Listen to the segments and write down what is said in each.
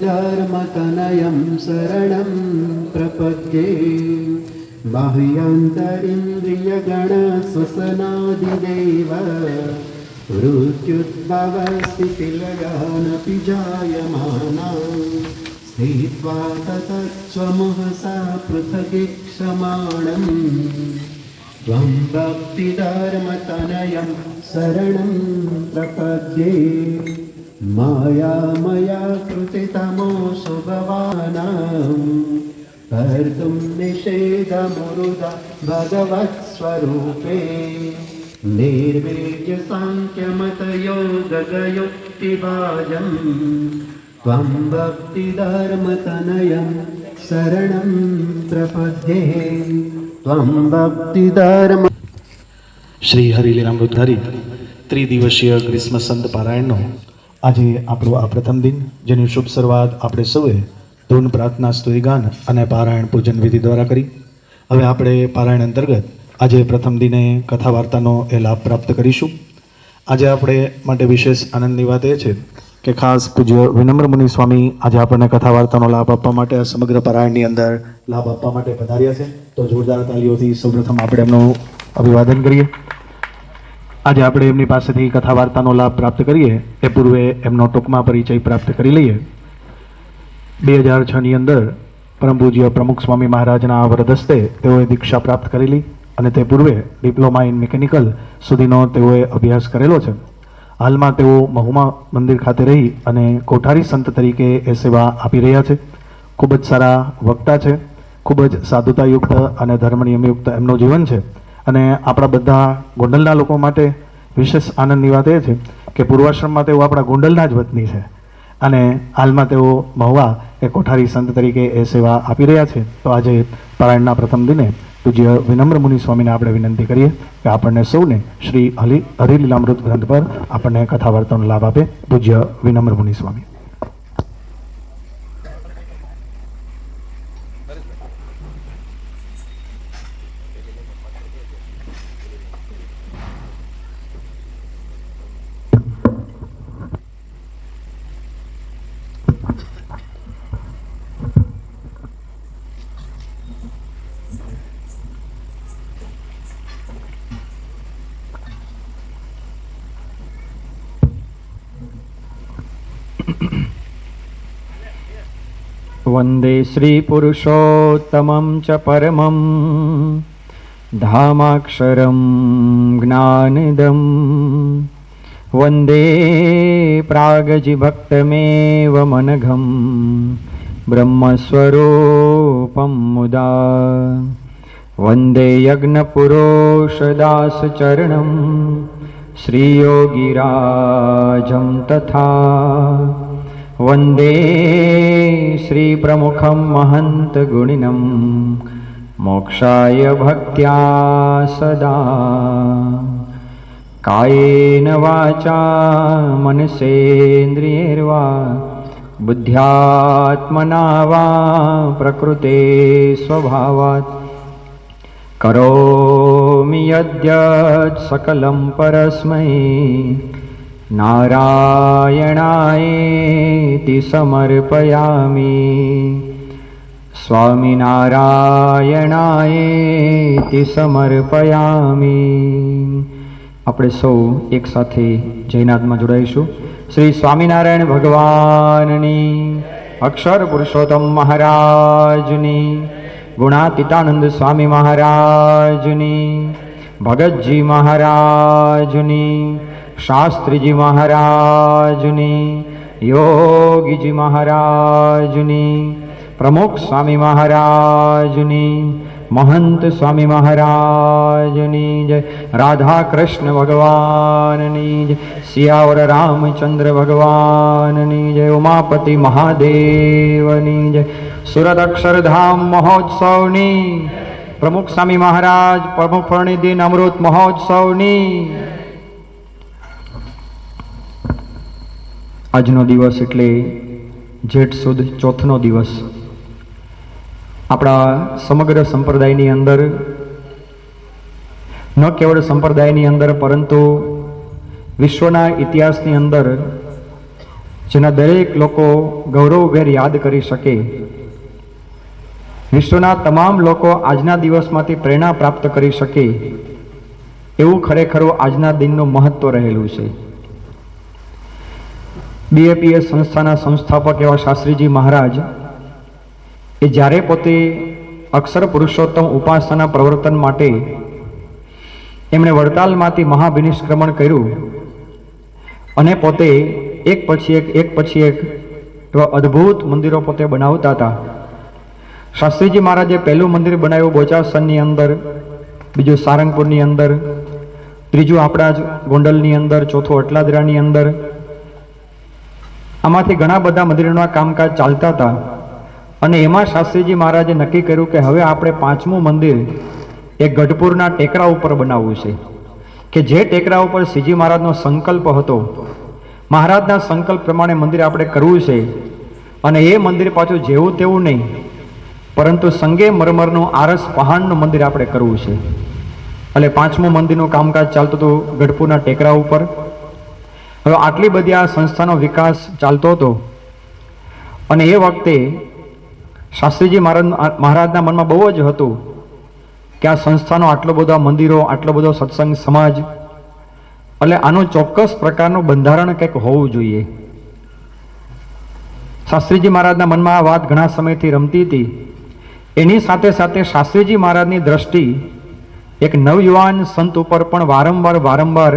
धर्मतनयं शरणं प्रपद्ये बाह्यान्तरिन्द्रियगणश्वसनादिदेव मृत्युद्भवस्थितिलयानपि जायमाना स्थित्वा ततस्त्वमहसा पृथगीक्षमाणम् त्वं भक्तिधर्मतनयं शरणं प्रपद्ये मायामया कृतितमोऽसु भवानां कर्तुं निषेधमुरुदा भगवत्स्वरूपे निर्वीर्यसाङ्ख्यमतयोगगयुक्तिभाजं त्वं भक्तिधर्मतनयं शरणं प्रपद्ये त्वं भक्तिधर्म। શ્રી હરિલીલામૃતધારી ત્રિદિવસીય ગ્રીષ્મ સંત પારાયણનો આજે આપણો આ પ્રથમ દિન, જેની શુભ શરૂઆત આપણે સૌએ ધૂન, પ્રાર્થના, સ્તુતિગાન અને પારાયણ પૂજન વિધિ દ્વારા કરી. હવે આપણે પારાયણ અંતર્ગત આજે પ્રથમ દિને કથા વાર્તાનો એ લાભ પ્રાપ્ત કરીશું. આજે આપણે માટે વિશેષ આનંદની વાત એ છે કે ખાસ પૂજ્ય વિનમ્ર મુનિ સ્વામી આજે આપણને કથા વાર્તાનો લાભ આપવા માટે આ સમગ્ર પારાયણની અંદર લાભ આપવા માટે પધાર્યા છે. તો જોરદાર તાલીઓથી સૌપ્રથમ આપણે એમનું અભિવાદન કરીએ. આજે આપણે એમની પાસેથી કથા વાર્તાનો લાભ પ્રાપ્ત કરીએ એ પૂર્વે એમનો ટૂંકમાં પરિચય પ્રાપ્ત કરી લઈએ. 2006ની અંદર પરમ પૂજ્ય પ્રમુખ સ્વામી મહારાજના વરદસ્તે તેઓએ દીક્ષા પ્રાપ્ત કરેલી અને તે પૂર્વે ડિપ્લોમા ઇન મિકેનિકલ સુધીનો તેઓએ અભ્યાસ કરેલો છે. હાલમાં તેઓ મહુમા મંદિર ખાતે રહી અને કોઠારી સંત તરીકે એ સેવા આપી રહ્યા છે. ખૂબ જ સારા વક્તા છે, ખૂબ જ સાધુતાયુક્ત અને ધર્મનિયમયુક્ત એમનું જીવન છે. અને આપણા બધા ગોંડલના લોકો માટે વિશેષ આનંદની વાત એ છે કે પૂર્વાશ્રમમાં તેઓ આપણા ગોંડલના જ વતની છે અને હાલમાં તેઓ મહુવા એ કોઠારી સંત તરીકે એ સેવા આપી રહ્યા છે. તો આજે પારાયણના પ્રથમ દિને પૂજ્ય વિનમ્ર મુનિ સ્વામીને આપણે વિનંતી કરીએ કે આપણને સૌને શ્રી હરિલીલામૃત ગ્રંથ પર આપણને કથા વાર્તાનો લાભ આપે. પૂજ્ય વિનમ્ર મુનિ સ્વામી. वन्दे श्रीपुरुषोत्तमं च परमं धामाक्षरं ज्ञानदं वन्दे प्रागजिभक्तमेव मनघं ब्रह्मस्वरूपं मुदा वन्दे यज्ञपुरोषदासचरणं श्रीयोगिराजं तथा वन्दे श्रीप्रमुखं महन्तगुणिनं मोक्षाय भक्त्या सदा कायेन वाचा मनसेन्द्रियैर्वा बुद्ध्यात्मना वा प्रकृते स्वभावात् करोमि यद्यत् सकलं परस्मै नारायणायेति समर्पयामि स्वामिनारायणायेति समर्पयामि. આપણે સૌ એક સાથે જયનાદમાં જોડાઈશું. શ્રી સ્વામિનારાયણ ભગવાનની, અક્ષર પુરુષોત્તમ મહારાજની, ગુણાતીતાનંદ સ્વામી મહારાજની, ભગતજી મહારાજની, શાસ્ત્રીજી મહારાજની, યોગીજી મહારાજની, પ્રમુખ સ્વામી મહારાજની, મહંત સ્વામી મહારાજની જય. રાધા કૃષ્ણ ભગવાનની જય. સિયાવર રામચંદ્ર ભગવાનની જય. ઉમાપતિ મહાદેવની જય. સુરત અક્ષરધામ મહોત્સવની પ્રમુખ સ્વામી મહારાજ પ્રમુખ ફળનિધિ અમૃત મહોત્સવની આજનો દિવસ એટલે જેઠ સુદ ચોથનો દિવસ. આપણા સમગ્ર સંપ્રદાયની અંદર, ન કેવળ સંપ્રદાયની અંદર પરંતુ વિશ્વના ઇતિહાસની અંદર જેના દરેક લોકો ગૌરવભેર યાદ કરી શકે. વિશ્વના તમામ લોકો આજના દિવસમાંથી પ્રેરણા પ્રાપ્ત કરી શકે એવું ખરેખર આજના દિનનું મહત્વ રહેલું છે. BAPS સંસ્થાના સંસ્થાપક એવા શાસ્ત્રીજી મહારાજ એ જ્યારે પોતે અક્ષર પુરુષોત્તમ ઉપાસના પ્રવર્તન માટે એમણે વડતાલમાંથી મહાભિનિષ્ક્રમણ કર્યું અને પોતે એક પછી એક એવા અદ્ભુત મંદિરો પોતે બનાવતા હતા. શાસ્ત્રીજી મહારાજે પહેલું મંદિર બનાવ્યું બોચાસનની અંદર, બીજું સારંગપુરની અંદર, ત્રીજું આપણા જ ગોંડલની અંદર, ચોથું અટલાદરાની અંદર. આમાંથી ઘણા બધા મંદિરોના કામકાજ ચાલતા હતા અને એમાં શાસ્ત્રીજી મહારાજે નક્કી કર્યું કે હવે આપણે 5મું મંદિર એ ગઢપુરના ટેકરા ઉપર બનાવવું છે, કે જે ટેકરા ઉપર શ્રીજી મહારાજનો સંકલ્પ હતો. મહારાજના સંકલ્પ પ્રમાણે મંદિર આપણે કરવું છે અને એ મંદિર પાછું જેવું તેવું નહીં, પરંતુ સંગે મરમરનું આરસ પહાડનું મંદિર આપણે કરવું છે. એટલે 5મું મંદિરનું કામકાજ ચાલતું હતું ગઢપુરના ટેકરા ઉપર. હવે આટલી બધી આ સંસ્થાનો વિકાસ ચાલતો હતો અને એ વખતે શાસ્ત્રીજી મહારાજના મનમાં બહુ જ હતું કે આ સંસ્થાનો આટલો બધા મંદિરો, આટલો બધો સત્સંગ સમાજ, એટલે આનું ચોક્કસ પ્રકારનું બંધારણ કંઈક હોવું જોઈએ. શાસ્ત્રીજી મહારાજના મનમાં આ વાત ઘણા સમયથી રમતી હતી. એની સાથે સાથે શાસ્ત્રીજી મહારાજની દ્રષ્ટિ એક નવયુવાન સંત ઉપર પણ વારંવાર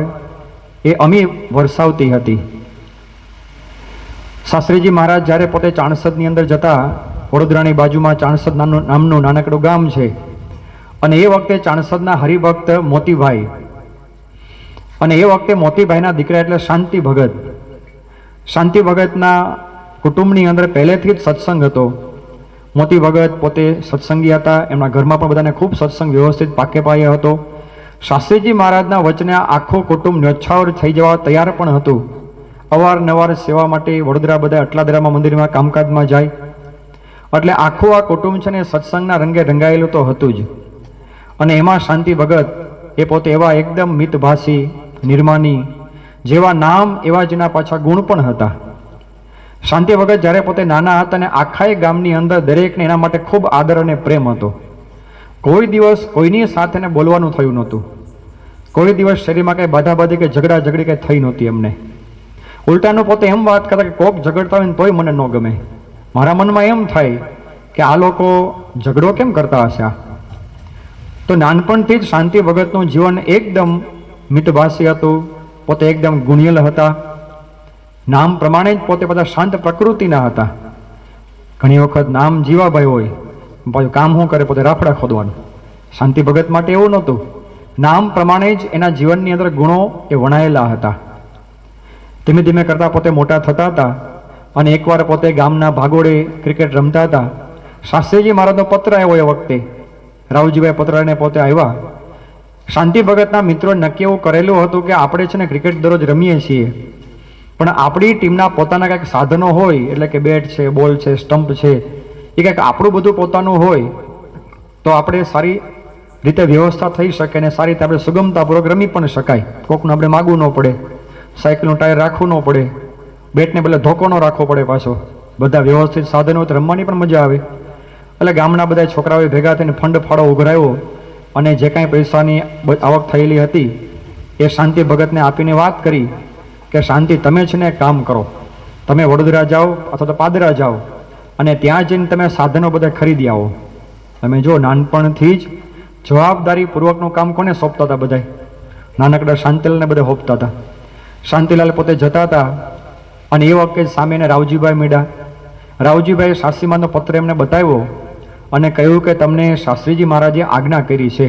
એ અમી વરસાવતી હતી. શાસ્ત્રીજી મહારાજ જ્યારે પોતે ચાણસદની અંદર જતા, વડોદરાની બાજુમાં ચાણસદ નામનું નાનકડું ગામ છે, અને એ વખતે ચાણસદના હરિભક્ત મોતીભાઈ, અને એ વખતે મોતીભાઈના દીકરા એટલે શાંતિ ભગત. શાંતિ ભગતના કુટુંબની અંદર પહેલેથી જ સત્સંગ હતો. મોતી ભગત પોતે સત્સંગી હતા, એમના ઘરમાં પણ બધાને ખૂબ સત્સંગ વ્યવસ્થિત પાકે પાયે હતો. શાસ્ત્રીજી મહારાજના વચને આખું કુટુંબ ન્યોછાવર થઈ જવા તૈયાર પણ હતું. અવારનવાર સેવા માટે વડોદરા બધા અટલાદરામાં મંદિરમાં કામકાજમાં જાય, એટલે આખું આ કુટુંબ છે ને સત્સંગના રંગે રંગાયેલું તો હતું જ. અને એમાં શાંતિ ભગત એ પોતે એવા એકદમ મિતભાષી, નિર્માની, જેવા નામ એવા જેના પાછા ગુણ પણ હતા. શાંતિ ભગત જ્યારે પોતે નાના હતા અને આખા ગામની અંદર દરેકને એના માટે ખૂબ આદર અને પ્રેમ હતો. કોઈ દિવસ કોઈની સાથે બોલવાનું થયું નહોતું. કોઈ દિવસ શરીરમાં કંઈ બાધાબાધી કે ઝઘડા ઝઘડી કંઈ થઈ નહોતી એમને. ઉલટાનું પોતે એમ વાત કરતા કે કોક ઝઘડતા હોય ને તોય મને ન ગમે. મારા મનમાં એમ થાય કે આ લોકો ઝઘડો કેમ કરતા હશે. તો નાનપણથી જ શાંતિ ભગતનું જીવન એકદમ મિતભાષી હતું. પોતે એકદમ ગુણિયલ હતા. નામ પ્રમાણે જ પોતે બધા શાંત પ્રકૃતિના હતા. ઘણી વખત નામ જીવાભાઈ હોય, પાછું કામ શું કરે, પોતે રાફડા ખોદવાનું. શાંતિ ભગત માટે એવું નહોતું. નામ પ્રમાણે જ એના જીવનની અંદર ગુણો એ વણાયેલા હતા. ધીમે ધીમે કરતા પોતે મોટા થતા હતા અને એકવાર પોતે ગામના ભાગોળે ક્રિકેટ રમતા હતા. શાસ્ત્રીજી મહારાજનો પત્ર આવ્યો એ વખતે. રાવજીભાઈ પત્ર લઈને પોતે આવ્યા. શાંતિ ભગતના મિત્રોએ નક્કી એવું કરેલું હતું કે આપણે છે ને ક્રિકેટ દરરોજ રમીએ છીએ, પણ આપણી ટીમના પોતાના કંઈક સાધનો હોય, એટલે કે બેટ છે, બોલ છે, સ્ટમ્પ છે, એ કંઈક આપણું બધું પોતાનું હોય તો આપણે સારી રીતે વ્યવસ્થા થઈ શકે અને સારી રીતે આપણે સુગમતાપૂર્વક રમી પણ શકાય. કોકનું આપણે માગવું ન પડે, સાયકલનું ટાયર રાખવું ન પડે, બેટને બદલે ધોકો ન રાખવો પડે. પાછો બધા વ્યવસ્થિત સાધનો હોય તો રમવાની પણ મજા આવે. એટલે ગામના બધા છોકરાઓએ ભેગા થઈને ફંડ ફાળો ઉઘરાવ્યો અને જે કાંઈ પૈસાની આવક થયેલી હતી એ શાંતિ ભગતને આપીને વાત કરી કે શાંતિ, તમે છે ને કામ કરો, તમે વડોદરા જાઓ અથવા તો પાદરા જાઓ અને ત્યાં જઈને તમે સાધનો બધા ખરીદી આવો. તમે જો નાનપણથી જ જવાબદારીપૂર્વકનું કામ કોને સોંપતા હતા? બધા નાનકડા શાંતિલાલને બધા સોંપતા હતા. શાંતિલાલ પોતે જતા હતા અને એ વખતે સામે રાવજીભાઈ મળ્યા. રાવજીભાઈ શાસ્ત્રીમાનો પત્ર એમને બતાવ્યો અને કહ્યું કે તમને શાસ્ત્રીજી મહારાજે આજ્ઞા કરી છે.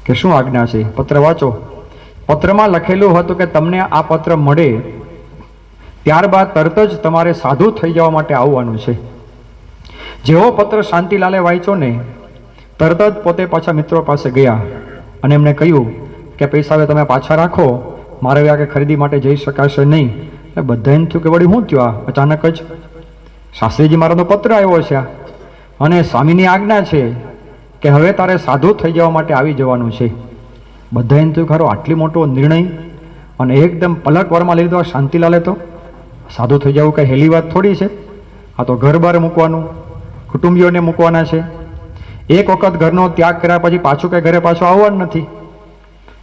કે શું આજ્ઞા છે? પત્ર વાંચો. પત્રમાં લખેલું હતું કે તમને આ પત્ર મળે ત્યારબાદ તરત જ તમારે સાધુ થઈ જવા માટે આવવાનું છે. જેવો પત્ર શાંતિલાલે વાંચ્યો ને તરત જ પોતે પાછા મિત્રો પાસે ગયા અને એમને કહ્યું કે પૈસા હવે તમે પાછા રાખો, મારે હવે આગળ ખરીદી માટે જઈ શકાશે નહીં. એટલે બધાને થયું કે વળી શું થયું? આ અચાનક જ શાસ્ત્રીજી મહારાજનો પત્ર આવ્યો છે અને સ્વામીની આજ્ઞા છે કે હવે તારે સાધુ થઈ જવા માટે આવી જવાનું છે. બધાને થયું ખરો આટલી મોટો નિર્ણય અને એકદમ પલક વારમાં લીધો શાંતિલાલે તો. સાધુ થઈ જવું કંઈ હેલી વાત થોડી છે. આ તો ઘર બહાર મૂકવાનું, કુટુંબીઓને મૂકવાના છે. એક વખત ઘરનો ત્યાગ કર્યા પછી પાછું કંઈ ઘરે પાછું આવવાનું નથી.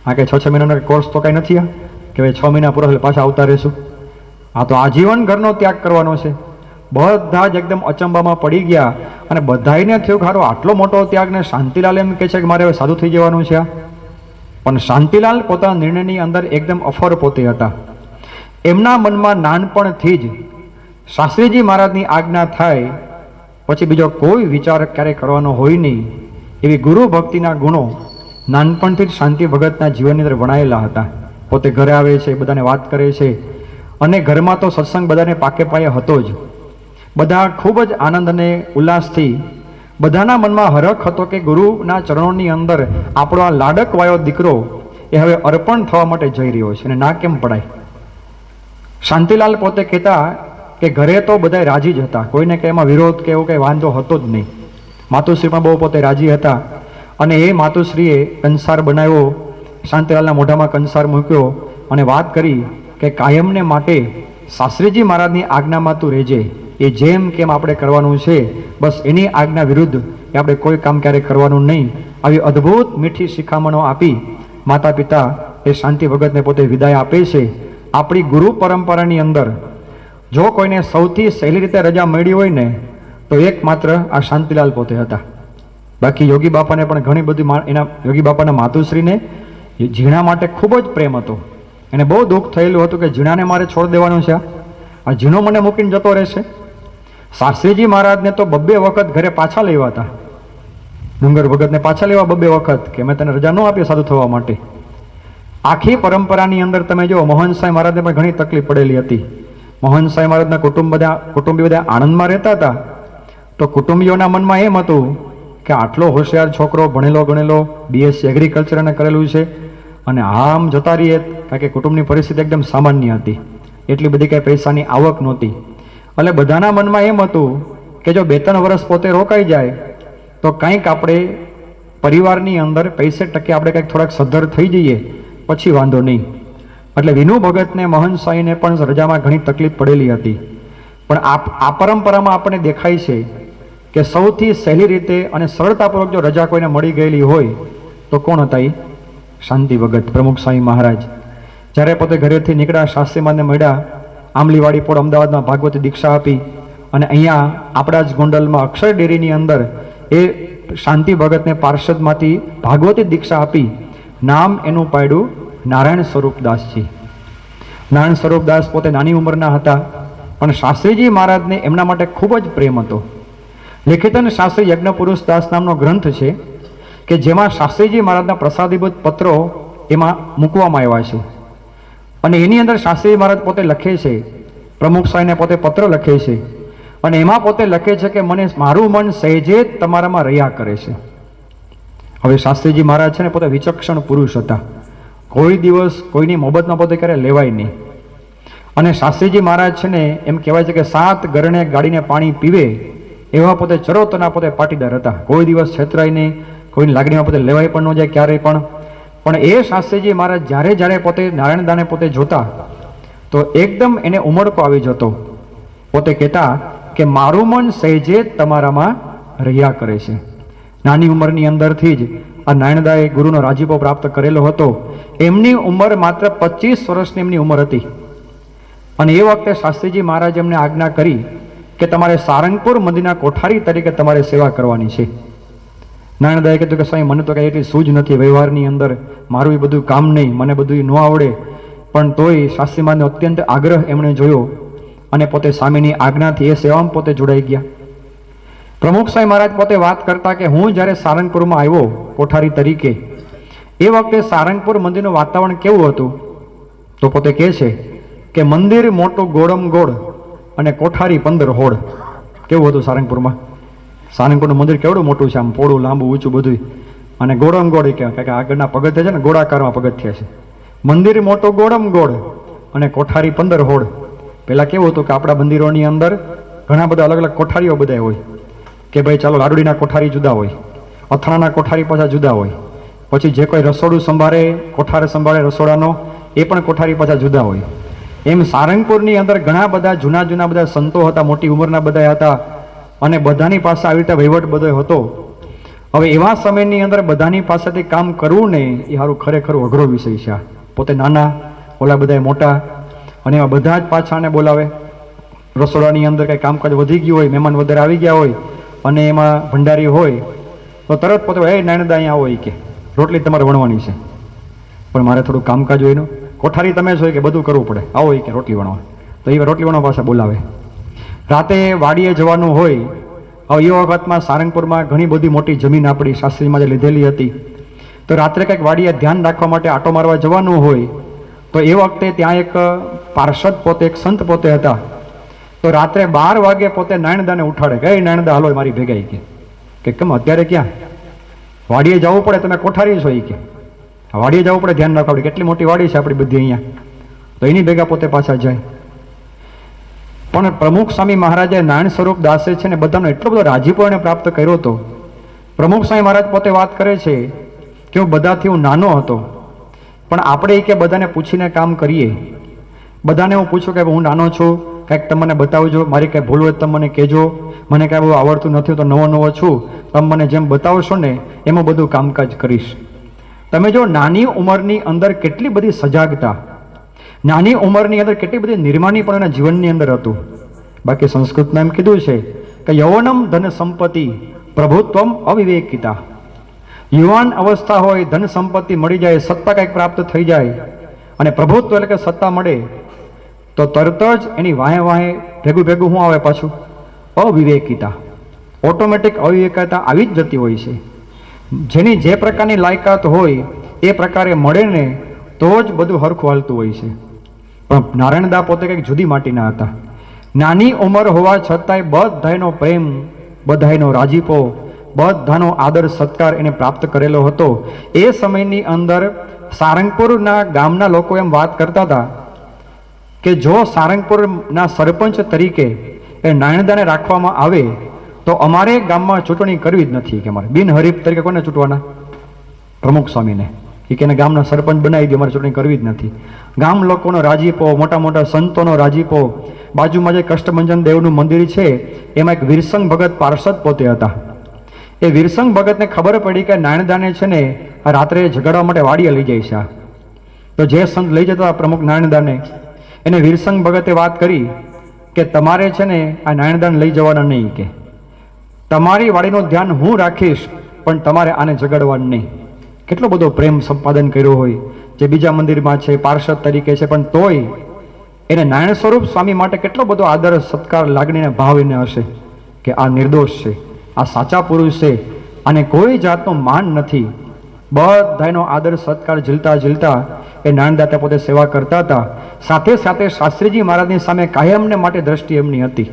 આ કે 6 મહિનાનો કોર્સ તો કંઈ નથી. આ કે ભાઈ 6 મહિના પૂરા એટલે પાછા આવતા રહેશું. આ તો આજીવન ઘરનો ત્યાગ કરવાનો છે. બધા જ એકદમ અચંબામાં પડી ગયા અને બધાને થયું ખારો આટલો મોટો ત્યાગ ને શાંતિલાલ એમ કહે છે કે મારે હવે સાધુ થઈ જવાનું છે. પણ શાંતિલાલ પોતાના નિર્ણયની અંદર એકદમ અફર પોતે હતા. એમના મનમાં નાનપણથી જ શાસ્ત્રીજી મહારાજની આજ્ઞા થાય પછી બીજો કોઈ વિચાર ક્યારેય કરવાનો હોય નહીં એવી ગુરુ ભક્તિના ગુણો નાનપણથી જ શાંતિ ભગતના જીવનની અંદર વણાયેલા હતા. પોતે ઘરે આવે છે, બધાને વાત કરે છે અને ઘરમાં તો સત્સંગ બધાને પાકે પાયે હતો જ. બધા ખૂબ જ આનંદ અને ઉલ્લાસથી બધાના મનમાં હરખ હતો કે ગુરુના ચરણોની અંદર આપણો આ લાડકવાયો દીકરો એ હવે અર્પણ થવા માટે જઈ રહ્યો છે અને ના કેમ પડાય. શાંતિલાલ પોતે કહેતા કે ઘરે તો બધા રાજી જ હતા, કોઈને કે એમાં વિરોધ કે એવો કંઈ વાંધો હતો જ નહીં. માતુશ્રી પણ બહુ પોતે રાજી હતા અને એ માતુશ્રીએ કંસાર બનાવ્યો, શાંતિલાલના મોઢામાં કંસાર મૂક્યો અને વાત કરી કે કાયમને માટે શાસ્ત્રીજી મહારાજની આજ્ઞામાં તું રહેજે. એ જેમ કેમ આપણે કરવાનું છે, બસ એની આજ્ઞા વિરુદ્ધ એ આપણે કોઈ કામ ક્યારેય કરવાનું નહીં. આવી અદ્ભુત મીઠી શિખામણો આપી માતા પિતા એ શાંતિ ભગતને પોતે વિદાય આપે છે. આપણી ગુરુ પરંપરાની અંદર જો કોઈને સૌથી સહેલી રીતે રજા મળી હોય ને તો એકમાત્ર આ શાંતિલાલ પોતે હતા. બાકી યોગી બાપાને પણ ઘણી બધી એના યોગી બાપાના માતુશ્રીને ઝીણા માટે ખૂબ જ પ્રેમ હતો. એને બહુ દુઃખ થયેલું હતું કે ઝીણાને મારે છોડ દેવાનું છે, આ ઝીણો મને મૂકીને જતો રહેશે. શાસ્ત્રીજી મહારાજને તો 2 વખત ઘરે પાછા લેવા હતા. ડુંગર ભગતને પાછા લેવા 2 વખત કે મેં તને રજા ન આપી સાધુ થવા માટે. આખી પરંપરાની અંદર તમે જો મોહન સાંઈ મહારાજને પણ ઘણી તકલીફ પડેલી હતી. મોહન સાંઈ મહારાજના કુટુંબી બધા આણંદમાં રહેતા હતા. તો કુટુંબીઓના મનમાં એમ હતું કે આટલો હોશિયાર છોકરો, ભણેલો ગણેલો, BSc એગ્રીકલ્ચર એને કરેલું છે અને આમ જતા રહીએ, કારણ કે કુટુંબની પરિસ્થિતિ એકદમ સામાન્ય હતી, એટલી બધી કંઈ પૈસાની આવક નહોતી. એટલે બધાના મનમાં એમ હતું કે જો 2-3 વર્ષ પોતે રોકાઈ જાય તો કંઈક આપણે પરિવારની અંદર પૈસે ટકે આપણે કંઈક થોડાક સદ્ધર થઈ જઈએ પછી વાંધો નહીં. એટલે વિનુ ભગતને મોહન સાંઈને પણ રજામાં ઘણી તકલીફ પડેલી હતી. પણ આ પરંપરામાં આપણને દેખાય છે કે સૌથી સહેલી રીતે અને સરળતાપૂર્વક જો રજા કોઈને મળી ગયેલી હોય તો કોણ હતા? એ શાંતિ ભગત પ્રમુખ સ્વામી મહારાજ. જ્યારે પોતે ઘરેથી નીકળ્યા, શાસ્ત્રીમાને મળ્યા, આંબલીવાડી પોળ અમદાવાદમાં ભાગવતી દીક્ષા આપી અને અહીંયા આપણા જ ગોંડલમાં અક્ષર ડેરીની અંદર એ શાંતિ ભગતને પાર્ષદમાંથી ભાગવતી દીક્ષા આપી. નામ એનું પાડ્યું નારાયણ સ્વરૂપદાસજી. નારાયણ સ્વરૂપદાસ પોતે નાની ઉંમરના હતા પણ શાસ્ત્રીજી મહારાજને એમના માટે ખૂબ જ પ્રેમ હતો. લેખિતન શાસ્ત્રી યજ્ઞ પુરુષ દાસ નામનો ગ્રંથ છે કે જેમાં શાસ્ત્રીજી મહારાજના પ્રસાદીભૂત પત્રો એમાં મૂકવામાં આવ્યા છે અને એની અંદર શાસ્ત્રીજી મહારાજ પોતે લખે છે, પ્રમુખ સ્વામીને પોતે પત્ર લખે છે અને એમાં પોતે લખે છે કે મને મારું મન સહેજે જ તમારામાં રહ્યા કરે છે. હવે શાસ્ત્રીજી મહારાજ છે ને પોતે વિચક્ષણ પુરુષ હતા. કોઈ દિવસ કોઈની મોહબતમાં પોતે ક્યારે લેવાય નહીં. અને શાસ્ત્રીજી મહારાજ છે ને એમ કહેવાય છે કે 7 ગરણે ગાડીને પાણી પીવે એવા પોતે ચરોતરના પોતે પાટીદાર હતા. કોઈ દિવસ છેતરાય નહીં, કોઈની લાગણીમાં પોતે લેવાય પણ ન જાય ક્યારેય પણ. પણ એ શાસ્ત્રીજી મહારાજ જ્યારે પોતે નારાયણદાને પોતે જોતા તો એકદમ એને ઉમળકો આવી જતો. પોતે કહેતા કે મારું મન સહેજે જ તમારામાં રહ્યા કરે છે. નાની ઉંમરની અંદરથી જ આ નારાયણદાએ ગુરુનો રાજીપો પ્રાપ્ત કરેલો હતો. એમની ઉંમર માત્ર 25 વર્ષની એમની ઉંમર હતી અને એ વખતે શાસ્ત્રીજી મહારાજ એમને આજ્ઞા કરી કે તમારે સારંગપુર મંદિરના કોઠારી તરીકે તમારે સેવા કરવાની છે. નારાયણદાએ કીધું કે સ્વામી મને તો કંઈ એટલી સૂઝ નથી વ્યવહારની અંદર, મારું એ બધું કામ નહીં, મને બધું ન આવડે. પણ તોય શાસ્ત્રી મહારાજનો અત્યંત આગ્રહ એમણે જોયો અને પોતે સ્વામીની આજ્ઞાથી એ સેવામાં પોતે જોડાઈ ગયા. પ્રમુખ સ્વામી મહારાજ પોતે વાત કરતા કે હું જ્યારે સારંગપુરમાં આવ્યો કોઠારી તરીકે એ વખતે સારંગપુર મંદિરનું વાતાવરણ કેવું હતું તો પોતે કહે છે કે મંદિર મોટું ગોળમ ગોળ અને કોઠારી 15 હોળ. કેવું હતું સારંગપુરમાં? સારંગપુરનું મંદિર કેવડું મોટું છે, આમ પોળું લાંબુ ઊંચું બધું અને ગોળમ ગોળ કહેવાય કે આગળના પગથિયા છે ને ગોળાકારમાં પગથિયા છે. મંદિર મોટું ગોળમ ગોળ અને કોઠારી 15 હોળ. પહેલાં કેવું હતું કે આપણા મંદિરોની અંદર ઘણા બધા અલગ અલગ કોઠારીઓ બધા હોય કે ભાઈ ચાલો લાડુડીના કોઠારી જુદા હોય, અથાણાના કોઠારી પાછા જુદા હોય, પછી જે કોઈ રસોડું સંભાળે, કોઠાર સંભાળે રસોડાનો એ પણ કોઠારી પાછા જુદા હોય. એમ સારંગપુરની અંદર ઘણા બધા જૂના બધા સંતો હતા, મોટી ઉંમરના બધા હતા, અને બધાની પાસે આવી રીતે વહીવટ બધો હતો. હવે એવા સમયની અંદર બધાની પાસેથી કામ કરવું ને એ સારું ખરેખર અઘરો વિષય છે. પોતે નાના, ઓલા બધા મોટા, અને એમાં બધા જ પાછાને બોલાવે. રસોડાની અંદર કંઈ કામકાજ વધી ગયું હોય, મહેમાન વધારે આવી ગયા હોય, અને એમાં ભંડારી હોય તો તરત પોતે એ નાનદા અહીંયા આવો, કે રોટલી તમારે વણવાની છે, પણ મારે થોડું કામકાજ હોય એનું. કોઠારી તમે છો કે બધું કરવું પડે, આવો કે રોટલી વણવા. તો એ રોટલી વણવા પાસે બોલાવે. રાતે વાડીએ જવાનું હોય. હવે એ વખતમાં સારંગપુરમાં ઘણી બધી મોટી જમીન આપણી શાસ્ત્રીમાં જે લીધેલી હતી, તો રાત્રે કંઈક વાડીએ ધ્યાન રાખવા માટે આટો મારવા જવાનું હોય, તો એ વખતે ત્યાં એક પાર્ષદ પોતે, એક સંત પોતે હતા. તો રાત્રે 12 વાગે પોતે નાયણદાને ઉઠાડે કે નાયણદા હાલો મારી ભેગા, કે કેમ અત્યારે ક્યાં વાડીએ જવું પડે, તમે કોઠારી છો કે વાડીએ જવું પડે, ધ્યાન રાખવા પડે, કેટલી મોટી વાડી છે આપણી બધી અહીંયા. તો એની ભેગા પોતે પાછા જાય. પણ પ્રમુખ સ્વામી મહારાજે નારાયણ સ્વરૂપ દાસે છે ને બધાનો એટલો બધો રાજીપો એને પ્રાપ્ત કર્યો હતો. પ્રમુખ સ્વામી મહારાજ પોતે વાત કરે છે કે હું બધાથી હું નાનો હતો, પણ આપણે કે બધાને પૂછીને કામ કરીએ. બધાને હું પૂછું કે હું નાનો છું, કંઈક તમને બતાવજો, મારી કંઈ ભૂલ હોય તમે મને કહેજો, મને કાંઈ બહુ આવડતું નથી તો નવો છું, તમે મને જેમ બતાવશો ને એમાં બધું કામકાજ કરીશ. તમે જો નાની ઉંમરની અંદર કેટલી બધી સજાગતા, નાની ઉંમરની અંદર કેટલી બધી નિર્માણી પણ એના જીવનની અંદર હતું. બાકી સંસ્કૃતમાં એમ કીધું છે કે યૌવનમ ધન સંપત્તિ પ્રભુત્વમ અવિવેકિતા. યુવાન અવસ્થા હોય, ધન સંપત્તિ મળી જાય, સત્તા કંઈક પ્રાપ્ત થઈ જાય, અને પ્રભુત્વ એટલે કે સત્તા મળે તો તરત જ એની વાહે વાહે ભેગું શું આવે પાછું? અવિવેકિતા. ઓટોમેટિક અવિવેકતા આવી જ જતી હોય છે. જેની જે પ્રકારની લાયકાત હોય એ પ્રકારે મળે ને તો જ બધું હરખું હાલતું હોય છે. પણ નારાયણદા પોતે કંઈક જુદી માટીના હતા. નાની ઉંમર હોવા છતાંય બધાયનો પ્રેમ, બધાયનો રાજીપો, બધાનો આદર સત્કાર એને પ્રાપ્ત કરેલો હતો. એ સમયની અંદર સારંગપુરના ગામના લોકો એમ વાત કરતા હતા કે જો સારંગપુરના સરપંચ તરીકે એ નારાયણદાને રાખવામાં આવે તો અમારે ગામમાં ચૂંટણી કરવી જ નથી, કે અમારે બિનહરીફ તરીકે કોને ચૂંટવાના? પ્રમુખ સ્વામીને. કે એને ગામના સરપંચ બનાવી દે, અમારે ચૂંટણી કરવી જ નથી. ગામ લોકોનો રાજીપો, મોટા મોટા સંતોનો રાજીપો. બાજુમાં જે કષ્ટભંજન દેવનું મંદિર છે એમાં એક વીરસંગ ભગત પાર્ષદ પોતે હતા. એ વીરસંગ ભગતને ખબર પડી કે નારાયણદાને છે ને આ રાત્રે ઝઘડવા માટે વાડીએ લઈ જાય છે. તો જે સંત લઈ જતા પ્રમુખ નારાયણદાને, એને વીરસંગ ભગતે વાત કરી કે તમારે છે ને આ નારાયણદાને લઈ જવાના નહીં, કે તમારી વાડીનું ધ્યાન હું રાખીશ, પણ તમારે આને ઝઘડવાનું નહીં. કેટલો બધો પ્રેમ સંપાદન કર્યો હોય, જે બીજા મંદિરમાં છે, પાર્ષદ તરીકે છે, પણ તોય એને નારાયણ સ્વરૂપ સ્વામી માટે કેટલો બધો આદર સત્કાર, લાગણીને ભાવ એને હશે કે આ નિર્દોષ છે, આ સાચા પુરુષ છે, અને કોઈ જાતનું માન નથી. બધાનો આદર સત્કાર ઝીલતા એ નારાયણદાતા પોતે સેવા કરતા હતા. સાથે સાથે શાસ્ત્રીજી મહારાજની સામે કાયમને માટે દ્રષ્ટિ એમની હતી.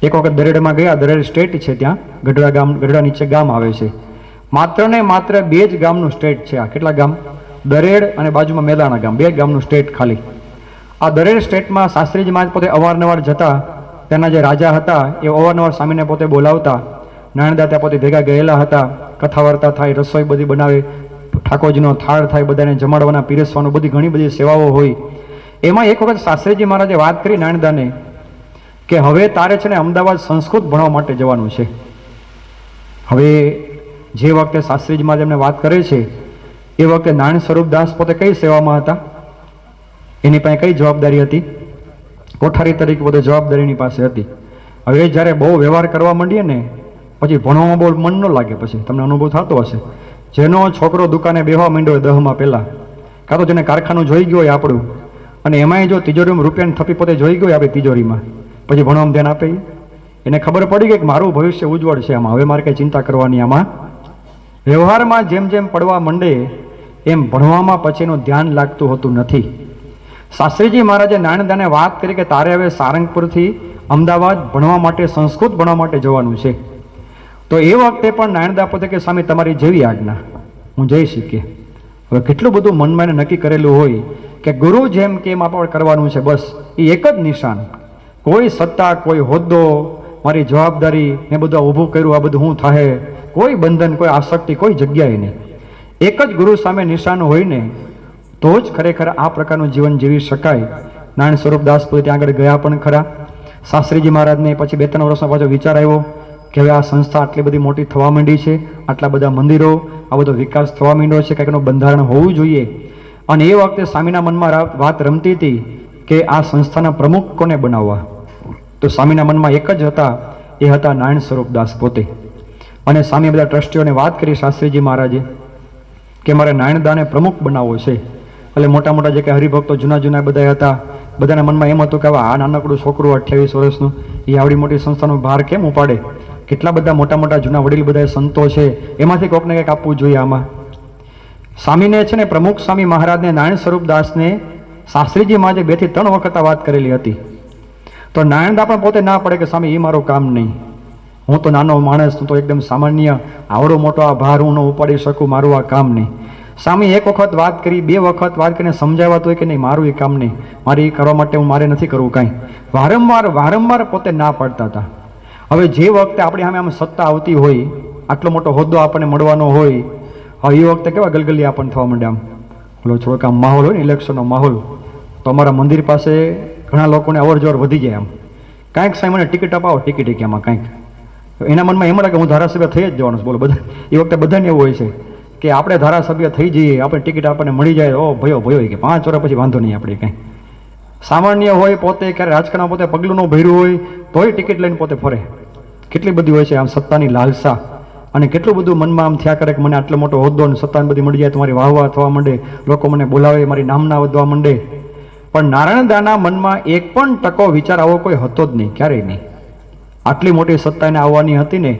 એક વખત દરેડમાં ગયા, દરેડ સ્ટેટ છે, ત્યાં ગઢડા ગામ, ગઢડા નીચે ગામ આવે છે. માત્ર ને માત્ર 2 જ ગામનું સ્ટેટ છે આ. કેટલા ગામ? દરેડ અને બાજુમાં મેલાણા ગામ, 2 ગામનું સ્ટેટ ખાલી. આ દરેડ સ્ટેટમાં શાસ્ત્રીજી મહારાજ પોતે અવારનવાર જતા. તેના જે રાજા હતા એ અવારનવાર સ્વામીને પોતે બોલાવતા. નારાયણદાતા પોતે ભેગા ગયેલા હતા. કથા વાર્તા થાય, રસોઈ બધી બનાવે, ઠાકોરજીનો થાળ થાય, બધાને જમાડવાના, પીરસવાનું, બધી ઘણી બધી સેવાઓ હોય. એમાં એક વખત શાસ્ત્રીજી મહારાજે વાત કરી નારાયણદાને કે હવે તારે છે ને અમદાવાદ સંસ્કૃત ભણવા માટે જવાનું છે. હવે જે વખતે શાસ્ત્રીજી મહારાજ એમને વાત કરે છે એ વખતે નારાયણ સ્વરૂપદાસ પોતે કઈ સેવામાં હતા? એની પાસે કઈ જવાબદારી હતી? કોઠારી તરીકે બધે જવાબદારીની પાસે હતી. હવે જ્યારે બહુ વ્યવહાર કરવા માંડીએ ને પછી ભણવામાં બહુ મન ન લાગે. પછી તમને અનુભવ થતો હશે. જેનો છોકરો દુકાને બેહવા માંડ્યો 10માં પહેલા, કાં તો જેને કારખાનું જોઈ ગયો હોય આપણું, અને એમાંય જો તિજોરીમાં રૂપિયાની થપ્પી પોતે જોઈ ગયો હોય આપણી તિજોરીમાં, પછી ભણવામાં ધ્યાન આપે. એને ખબર પડી ગઈ કે મારું ભવિષ્ય ઉજ્જવળ છે, આમાં હવે મારે કંઈ ચિંતા કરવાની. આમાં વ્યવહારમાં જેમ જેમ પડવા માંડે એમ ભણવામાં પછી એનું ધ્યાન લાગતું હોતું નથી. શાસ્ત્રીજી મહારાજે નારાયણદાને વાત કરી કે તારે હવે સારંગપુરથી અમદાવાદ ભણવા માટે, સંસ્કૃત ભણવા માટે જવાનું છે. તો એ વખતે પણ નારાયણદા પોતે કે સ્વામી તમારી જેવી આજ્ઞા, હું જઈ શકીએ. હવે કેટલું બધું મનમાં એને નક્કી કરેલું હોય કે ગુરુ જેમ કે એમ આપણે કરવાનું છે, બસ એ એક જ નિશાન. કોઈ સત્તા, કોઈ હોદ્દો, મારી જવાબદારી, મેં બધું ઊભું કર્યું, આ બધું હું થાય, કોઈ બંધન, કોઈ આસક્તિ, કોઈ જગ્યાએ નહીં. એક જ ગુરુ સામે નિશાન હોય ને તો જ ખરેખર આ પ્રકારનું જીવન જીવી શકાય. નારાયણ સ્વરૂપદાસ પોતે ત્યાં આગળ ગયા પણ ખરા. શાસ્ત્રીજી મહારાજને પછી 2-3 વર્ષમાં પાછો વિચાર આવ્યો કે હવે આ સંસ્થા આટલી બધી મોટી થવા માંડી છે, આટલા બધા મંદિરો, આ બધો વિકાસ થવા માંડ્યો છે, કંઈકનું બંધારણ હોવું જોઈએ. અને એ વખતે સ્વામીના મનમાં વાત રમતી હતી કે આ સંસ્થાના પ્રમુખ કોને બનાવવા. તો સ્વામીના મનમાં એક જ હતા, એ હતા નારાયણ સ્વરૂપદાસ પોતે. અને સ્વામી બધા ટ્રસ્ટીઓને વાત કરી શાસ્ત્રીજી મહારાજે કે મારે નારાયણદાને પ્રમુખ બનાવવો છે. એટલે મોટા મોટા જે કે હરિભક્તો જૂના બધા હતા, બધાના મનમાં એમ હતું કે આ નાનકડું છોકરું 28 વર્ષનું એ આવડી મોટી સંસ્થાનો ભાર કેમ ઉપાડે. કેટલા બધા મોટા જૂના વડીલ બધા સંતો છે, એમાંથી કોઈકને કંઈક આપવું જોઈએ આમાં. સ્વામીને છે ને પ્રમુખ સ્વામી મહારાજને નારાયણ સ્વરૂપદાસને શાસ્ત્રીજી મહારાજે 2 થી 3 વખત વાત કરેલી હતી. તો નારાયણદા પણ પોતે ના પડે કે સ્વામી એ મારું કામ નહીં, હું તો નાનો માણસ, હું તો એકદમ સામાન્ય, આવડો મોટો આ ભાર હું ન ઉપાડી શકું, મારું આ કામ નહીં. સ્વામી 1 વખત વાત કરી, 2 વખત વાત કરીને સમજાવ્યા તો કે નહીં મારું એ કામ નહીં, મારે એ કરવા માટે મારે નથી કરવું કાંઈ. વારંવાર પોતે ના પાડતા હતા. હવે જે વખતે આપણી સામે આમ સત્તા આવતી હોય, આટલો મોટો હોદ્દો આપણને મળવાનો હોય, હવે એ વખતે કેવા ગલગલી આપણને થવા માંડે. આમ ઓલો થોડોક આમ માહોલ હોય ને, ઇલેક્શનનો માહોલ, તો અમારા મંદિર પાસે ઘણા લોકોને અવર જવર વધી જાય. આમ કાંઈક સાહેબ મને ટિકિટ અપાવો, ટિકિટ આમાં કાંઈક, એના મનમાં એમ લાગે હું ધારાસભ્ય થઈ જ જવાનું. બોલો બધા એ વખતે બધાને એવું હોય છે કે આપણે ધારાસભ્ય થઈ જઈએ, આપણે ટિકિટ આપણને મળી જાય, ઓ ભયો કે 5 વર્ષ પછી વાંધો નહીં આપણે કંઈ. સામાન્ય હોય પોતે, ક્યારે રાજકારણમાં પોતે પગલું ન ભર્યું હોય તોય ટિકિટ લઈને પોતે ફરે. કેટલી બધી હોય છે આમ સત્તાની લાલસા, અને કેટલું બધું મનમાં આમ થયા કરે કે મને આટલો મોટો હોદ્દો અને સત્તા બધી મળી જાય તો મારી વાહવા થવા માંડે, લોકો મને બોલાવે, મારી નામના વધવા માંડે. પણ નારાયણદાના મનમાં 1% વિચાર આવો કોઈ હતો જ નહીં, ક્યારેય નહીં. આટલી મોટી સત્તા એને આવવાની હતી ને,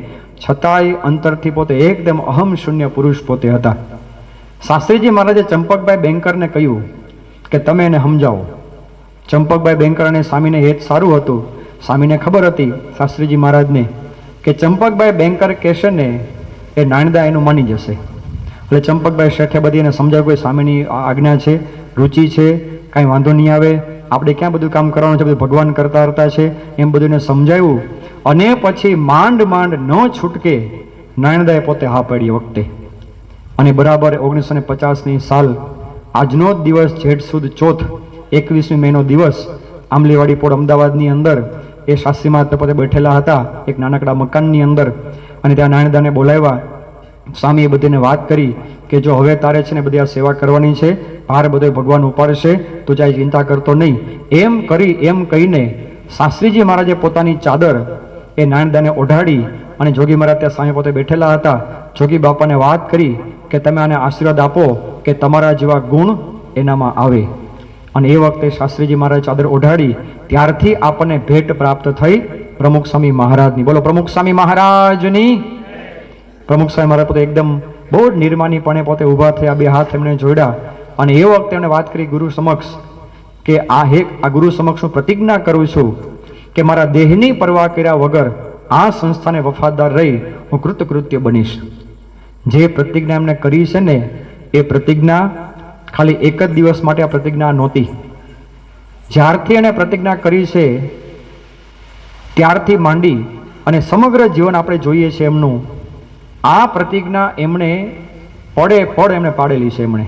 છતાંય અંતરથી પોતે એકદમ અહમ શૂન્ય પુરુષ પોતે હતા. શાસ્ત્રીજી મહારાજે ચંપકભાઈ બેંકરને કહ્યું કે તમે એને સમજાવો. ચંપકભાઈ બેંકર અને સ્વામીને હેત સારું હતું. સ્વામીને ખબર હતી શાસ્ત્રીજી મહારાજને કે ચંપકભાઈ બેંકર કહેશે ને એ નાણદા એનું માની જશે. એટલે ચંપકભાઈ શેઠે બધી એને સમજાવ્યું કે સ્વામીની આજ્ઞા છે, રુચિ છે, કાંઈ વાંધો નહીં આવે, આપણે ક્યાં બધું કામ કરવાનું છે, બધું ભગવાન કરતા છે, એમ બધું એને સમજાવ્યું. અને પછી માંડ ન છૂટકે નાણદાએ પોતે હા પાડી વખતે. અને બરાબર 1950ની સાલ આજનો જ દિવસ જેઠ સુદ ચોથ 21મી મહિનો દિવસ આંબલીવાડી પોળ અમદાવાદની અંદર એ શાસ્ત્રી મહારાજ પોતે બેઠેલા હતા એક નાનકડા મકાનની અંદર. અને ત્યાં નાણદાને બોલાવ્યા. સ્વામીએ બધીને વાત કરી કે જો હવે તારે છે ને બધી આ સેવા કરવાની છે, ભાર બધો ભગવાન ઉપાડશે, તું જાય ચિંતા કરતો નહીં. એમ કહીને શાસ્ત્રીજી મહારાજે પોતાની ચાદર એ નાણદાને ઓઢાડી અને જોગી મહારાજ ત્યાં સામે પોતે બેઠેલા હતા. જોગી બાપાને વાત કરી કે તમે આને આશીર્વાદ આપો કે તમારા જેવા ગુણ એનામાં આવે. અને એ વખતે શાસ્ત્રીજી મહારાજ ચાદર ઓઢાડી, ત્યારથી આપણને ભેટ પ્રાપ્ત થઈ પ્રમુખ સ્વામી મહારાજની. બોલો પ્રમુખ સ્વામી મહારાજની. પ્રમુખ સ્વામી મહારાજ પોતે એકદમ બહુ જ નિર્માનીપણે પોતે ઊભા થયા, 2 હાથ એમને જોડ્યા અને એ વખતે એમણે વાત કરી ગુરુ સમક્ષ કે આ ગુરુ સમક્ષ હું પ્રતિજ્ઞા કરું છું કે મારા દેહની પરવા કર્યા વગર આ સંસ્થાને વફાદાર રહી હું કૃતકૃત્ય બનીશ. જે પ્રતિજ્ઞા એમને કરી છે ને એ પ્રતિજ્ઞા ખાલી એક જ દિવસ માટે આ પ્રતિજ્ઞા નહોતી. જ્યારથી એને પ્રતિજ્ઞા કરી છે ત્યારથી માંડી અને સમગ્ર જીવન આપણે જોઈએ છે એમનું, આ પ્રતિજ્ઞા એમણે પડે એમણે પાડેલી છે. એમણે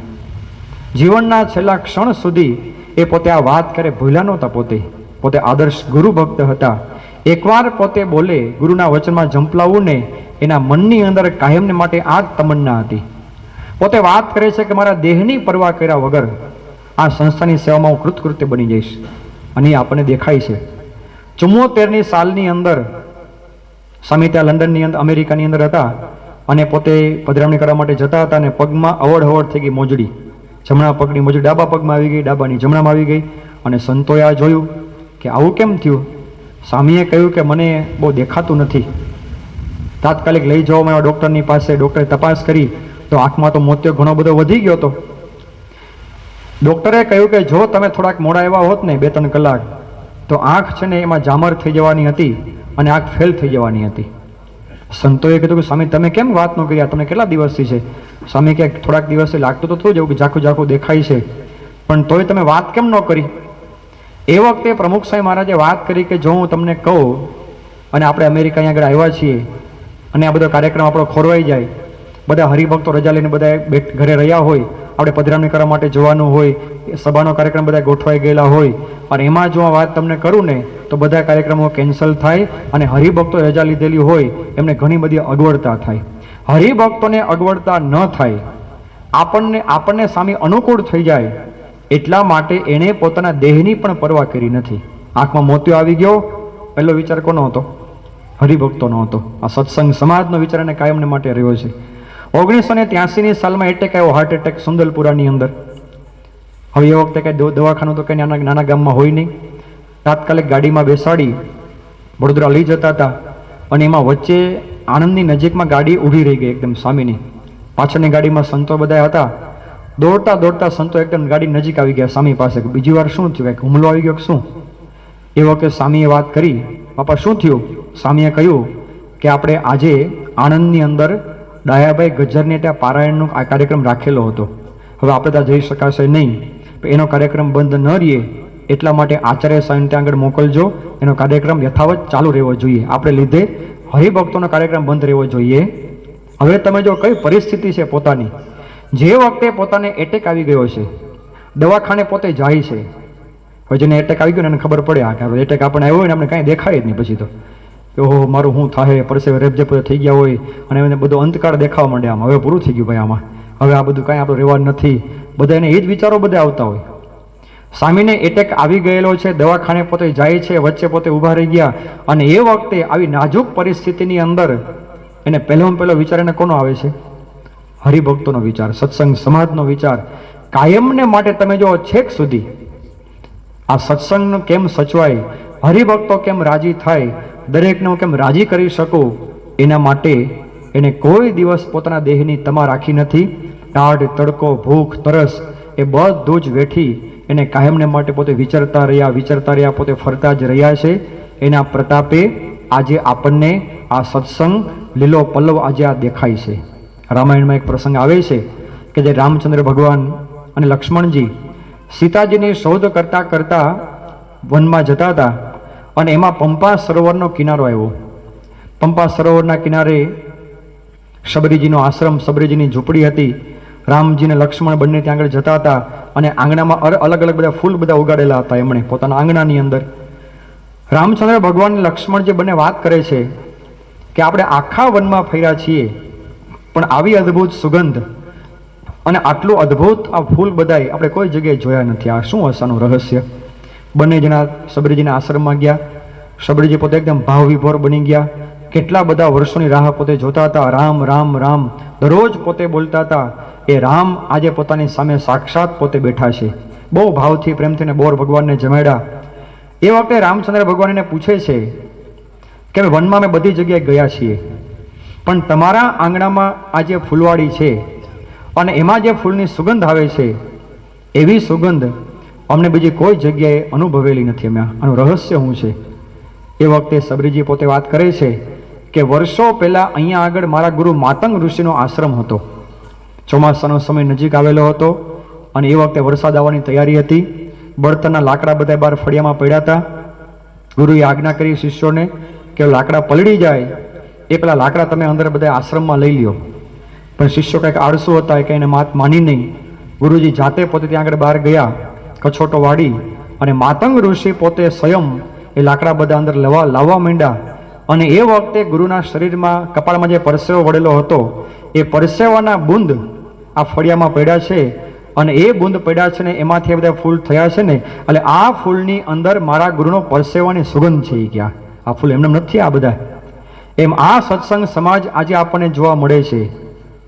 જીવનના છેલ્લા ક્ષણ સુધી એ પોતે આ વાત કરે, ભૂલ્યા નહોતા. પોતે આદર્શ ગુરુ ભક્ત હતા. એકવાર પોતે બોલે, ગુરુના વચનમાં ઝંપલાવવું ને એના મનની અંદર કાયમને માટે આ જ તમન્ના હતી. પોતે વાત કરે છે કે મારા દેહની પરવા કર્યા વગર આ સંસ્થાની સેવામાં હું કૃતકૃત્ય બની જઈશ. અને એ આપણને દેખાય છે. 74ની સાલની અંદર સ્વામી ત્યાં લંડનની અંદર અમેરિકાની અંદર હતા અને પોતે પધરામણી કરવા માટે જતા હતા અને પગમાં અવડ થઈ ગઈ મોજડી. જમણા પગની મોજડી ડાબા પગમાં આવી ગઈ, ડાબાની જમણામાં આવી ગઈ. અને સંતોએ આ જોયું કે આવું કેમ થયું. સ્વામીએ કહ્યું કે મને બહુ દેખાતું નથી, તાત્કાલિક લઈ જાઓ મારા ડૉક્ટરની પાસે. ડૉક્ટરે તપાસ કરી તો આંખમાં તો મોતિયો ઘણો બધો વધી ગયો હતો. ડૉક્ટરે કહ્યું કે જો તમે થોડાક મોડા આવ્યા હોત ને 2-3 કલાક તો આંખ છે ને એમાં જામર થઈ જવાની હતી અને આંખ ફેલ થઈ જવાની હતી. સંતોએ કીધું કે સ્વામી તમે કેમ વાત ન કરી, તમને કેટલા દિવસથી છે? સ્વામી કે થોડાક દિવસથી લાગતું તો થોડું જેવું કે ઝાખું દેખાય છે, પણ તોય તમે વાત કેમ ન કરી? એ વખતે પ્રમુખ સાહેબ મહારાજે વાત કરી કે જો હું તમને કહું અને આપણે અમેરિકા અહીંયા આગળ આવ્યા છીએ અને આ બધો કાર્યક્રમ આપણો ખોરવાઈ જાય, બધા હરિભક્તો રજા લઈને બધા ઘરે રહ્યા હોય, આપણે પધરામણી કરવા માટે જવાનું હોય, સભાનો કાર્યક્રમ બધા ગોઠવાઈ ગયેલા હોય અને એમાં જો આ વાત તમને કરું ને તો બધા કાર્યક્રમો કેન્સલ થાય અને હરિભક્તો રજા લીધેલી હોય એમને ઘણી બધી અગવડતા થાય. હરિભક્તોને અગવડતા ન થાય, આપણને સામે અનુકૂળ થઈ જાય એટલા માટે એણે પોતાના દેહની પણ પરવા કરી નથી. આંખમાં મોતિયો આવી ગયો, પહેલો વિચાર કોનો હતો? હરિભક્તોનો હતો. આ સત્સંગ સમાજનો વિચાર એને કાયમને માટે રહ્યો છે. 1983ની સાલમાં એટેક આવ્યો, હાર્ટ એટેક સુંદલપુરાની અંદર. હવે એ વખતે કઈ દવાખાનું તો કઈ નાના ગામમાં હોય નહીં. તાત્કાલિક ગાડીમાં બેસાડી વડોદરા લઈ જતા હતા અને એમાં વચ્ચે આણંદની નજીકમાં ગાડી ઊભી રહી ગઈ એકદમ સામેની. પાછળની ગાડીમાં સંતો બધા હતા. દોડતા દોડતા સંતો એકદમ ગાડી નજીક આવી ગયા સ્વામી પાસે. બીજી વાર શું થયું? કંઈક હુમલો આવી ગયો કે શું? એ વખતે સ્વામીએ વાત કરી, બાપા શું થયું? સ્વામીએ કહ્યું કે આપણે આજે આણંદની અંદર ડાયાભાઈ ગજ્જરને ત્યાં પારાયણનો આ કાર્યક્રમ રાખેલો હતો. હવે આપણે ત્યાં જઈ શકાશે નહીં, એનો કાર્યક્રમ બંધ ન રહે એટલા માટે આચાર્ય સાહેબ ત્યાં આગળ મોકલજો. એનો કાર્યક્રમ યથાવત ચાલુ રહેવો જોઈએ. આપણે લીધે હરિભક્તોનો કાર્યક્રમ બંધ રહેવો જોઈએ. હવે તમે જો કઈ પરિસ્થિતિ છે પોતાની, જે વખતે પોતાને એટેક આવી ગયો છે, દવાખાને પોતે જાય છે. હવે જેને એટેક આવી ગયો ને એને ખબર પડે આ કે એટેક આપણે આવ્યો હોય ને આપણે કાંઈ દેખાય જ નહીં. પછી તો ઓહો મારું શું થાય, પરસેવે રેપઝેપ થઈ ગયા હોય અને એને બધો અંતકાળ દેખાવા માંડે. આમ હવે પૂરું થઈ ગયું ભાઈ, આમાં હવે આ બધું કાંઈ આપણું રહેવાનું નથી. બધા એને એ જ વિચારો બધા આવતા હોય. સ્વામીને એટેક આવી ગયેલો છે, દવાખાને પોતે જાય છે, વચ્ચે પોતે ઊભા રહી ગયા અને એ વખતે આવી નાજુક પરિસ્થિતિની અંદર એને પહેલો વિચાર એને કોનો આવે છે? હરિભક્તોનો વિચાર, સત્સંગ સમાજનો વિચાર. કાયમને માટે તમે જો છેક સુધી આ સત્સંગનું કેમ સચવાય, હરિભક્તો કેમ રાજી થાય, દરેકને હું કેમ રાજી કરી શકું, એના માટે એને કોઈ દિવસ પોતાના દેહની તમા રાખી નથી. ટાઢ, તડકો, ભૂખ, તરસ એ બધું જ વેઠી એને કાયમને માટે પોતે વિચારતા રહ્યા, પોતે ફરતા જ રહ્યા છે. એના પ્રતાપે આજે આપણને આ સત્સંગ લીલો પલ્લવ આજે આ દેખાય છે. રામાયણમાં એક પ્રસંગ આવે છે કે જે રામચંદ્ર ભગવાન અને લક્ષ્મણજી સીતાજીની શોધ કરતા કરતા વનમાં જતા હતા અને એમાં પંપા સરોવરનો કિનારો આવ્યો. પંપા સરોવરના કિનારે શબરીજીનો આશ્રમ, શબરીજીની ઝૂંપડી હતી. રામજી અને લક્ષ્મણ બંને ત્યાં આગળ જતા હતા અને આંગણામાં અલગ અલગ બધા ફૂલ બધા ઉગાડેલા હતા એમણે પોતાના આંગણાની અંદર. રામચંદ્ર ભગવાન અને લક્ષ્મણજી બંને વાત કરે છે કે આપણે આખા વનમાં ફર્યા છીએ પણ આવી અદ્ભુત સુગંધ અને આટલું અદ્ભુત આ ફૂલ બધાય આપણે કોઈ જગ્યાએ જોયા નથી. આ શું હશે આનું રહસ્ય? બંને જણા શબરીજીના આશ્રમમાં ગયા. શબરીજી પોતે એકદમ ભાવ વિભોર બની ગયા. કેટલા બધા વર્ષોની રાહ પોતે જોતા હતા. રામ રામ રામ દરરોજ પોતે બોલતા હતા. એ રામ આજે પોતાની સામે સાક્ષાત પોતે બેઠા છે. બહુ ભાવથી પ્રેમથી ને બોર ભગવાનને જમાડ્યા. એ વખતે રામચંદ્ર ભગવાન એને પૂછે છે કે વનમાં અમે બધી જગ્યાએ ગયા છીએ પણ તમારા આંગણામાં આ જે ફૂલવાડી છે અને એમાં જે ફૂલની સુગંધ આવે છે એવી સુગંધ અમને બીજી કોઈ જગ્યાએ અનુભવેલી નથી. અમે આનું રહસ્ય શું છે? એ વખતે શબરીજી પોતે વાત કરે છે કે વર્ષો પહેલા અહીંયા આગળ મારા ગુરુ માતંગ ઋષિનો આશ્રમ હતો. ચોમાસાનો સમય નજીક આવેલો હતો અને એ વખતે વરસાદ આવવાની તૈયારી હતી. બળતણના લાકડા બધા બહાર ફળિયામાં પડ્યા હતા. ગુરુએ આજ્ઞા કરી શિષ્યોને કે લાકડા પલળી જાય એ પેલા લાકડા તમે અંદર બધા આશ્રમમાં લઈ લ્યો. પણ શિષ્યો કંઈક આળસુ હતા, એ કંઈને માત માની નહીં. ગુરુજી જાતે પોતે ત્યાં આગળ બહાર ગયા, કછોટો વાળી અને માતંગ ઋષિ પોતે સ્વયં એ લાકડા બધા અંદર લાવવા માંડ્યા. અને એ વખતે ગુરુના શરીરમાં કપાળમાં જે પરસેવો વળેલો હતો એ પરસેવાના બુંદ આ ફળિયામાં પડ્યા છે અને એ બુંદ પડ્યા છે ને એમાંથી બધા ફૂલ થયા છે ને એટલે આ ફૂલની અંદર મારા ગુરુનો પરસેવાની સુગંધ છે. ક્યાં આ ફૂલ એમને નથી આ બધા. એમ આ સત્સંગ સમાજ આજે આપણને જોવા મળે છે.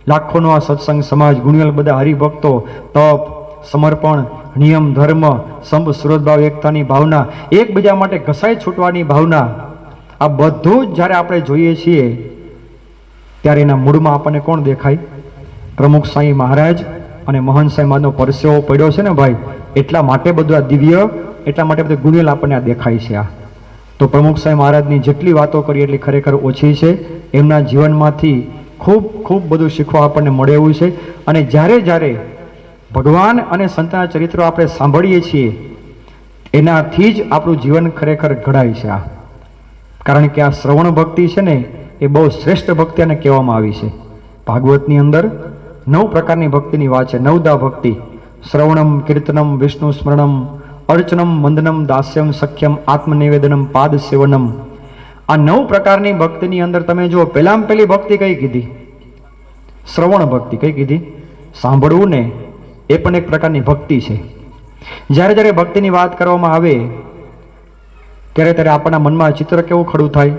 લાખોનો આ સત્સંગ સમાજ, ગુણિયલ બધા હરિભક્તો, તપ, સમર્પણ, નિયમ, ધર્મ, સંપ, સુરતભાવ, એકતાની ભાવના, એકબીજા માટે ઘસાઈ છૂટવાની ભાવના, આ બધું જ જ્યારે આપણે જોઈએ છીએ ત્યારે એના મૂળમાં આપણને કોણ દેખાય? પ્રમુખ સાંઈ મહારાજ અને મહંત સાંઈ મહારાજનો પરસેવો પડ્યો છે ને ભાઈ, એટલા માટે બધું આ દિવ્ય, એટલા માટે બધું ગુણિયલ આપણને આ દેખાય છે. આ તો પ્રમુખ સાંઈ મહારાજની જેટલી વાતો કરી એટલી ખરેખર ઓછી છે. એમના જીવનમાંથી ખૂબ ખૂબ બધું શીખવા આપણને મળે એવું છે. અને જ્યારે જ્યારે ભગવાન અને સંતના ચરિત્રો આપણે સાંભળીએ છીએ એનાથી જ આપણું જીવન ખરેખર ઘડાય છે. આ કારણ કે આ શ્રવણ ભક્તિ છે ને એ બહુ શ્રેષ્ઠ ભક્તિ અને કહેવામાં આવી છે. ભાગવતની અંદર 9 પ્રકારની ભક્તિની વાત છે. નવદા ભક્તિ: શ્રવણમ, કીર્તનમ, વિષ્ણુ સ્મરણમ, અર્ચનમ, વંદનમ, દાસ્યમ, સખ્યમ, આત્મનિવેદનમ, પાદ સેવનમ. આ 9 પ્રકારની ભક્તિની અંદર તમે જુઓ, પહેલામાં પહેલી ભક્તિ કઈ કીધી? શ્રવણ ભક્તિ. કઈ કીધી? સાંભળવું ને એ પણ એક પ્રકારની ભક્તિ છે. જ્યારે જ્યારે ભક્તિની વાત કરવામાં આવે ત્યારે ત્યારે આપણા મનમાં ચિત્ર કેવું ખડું થાય?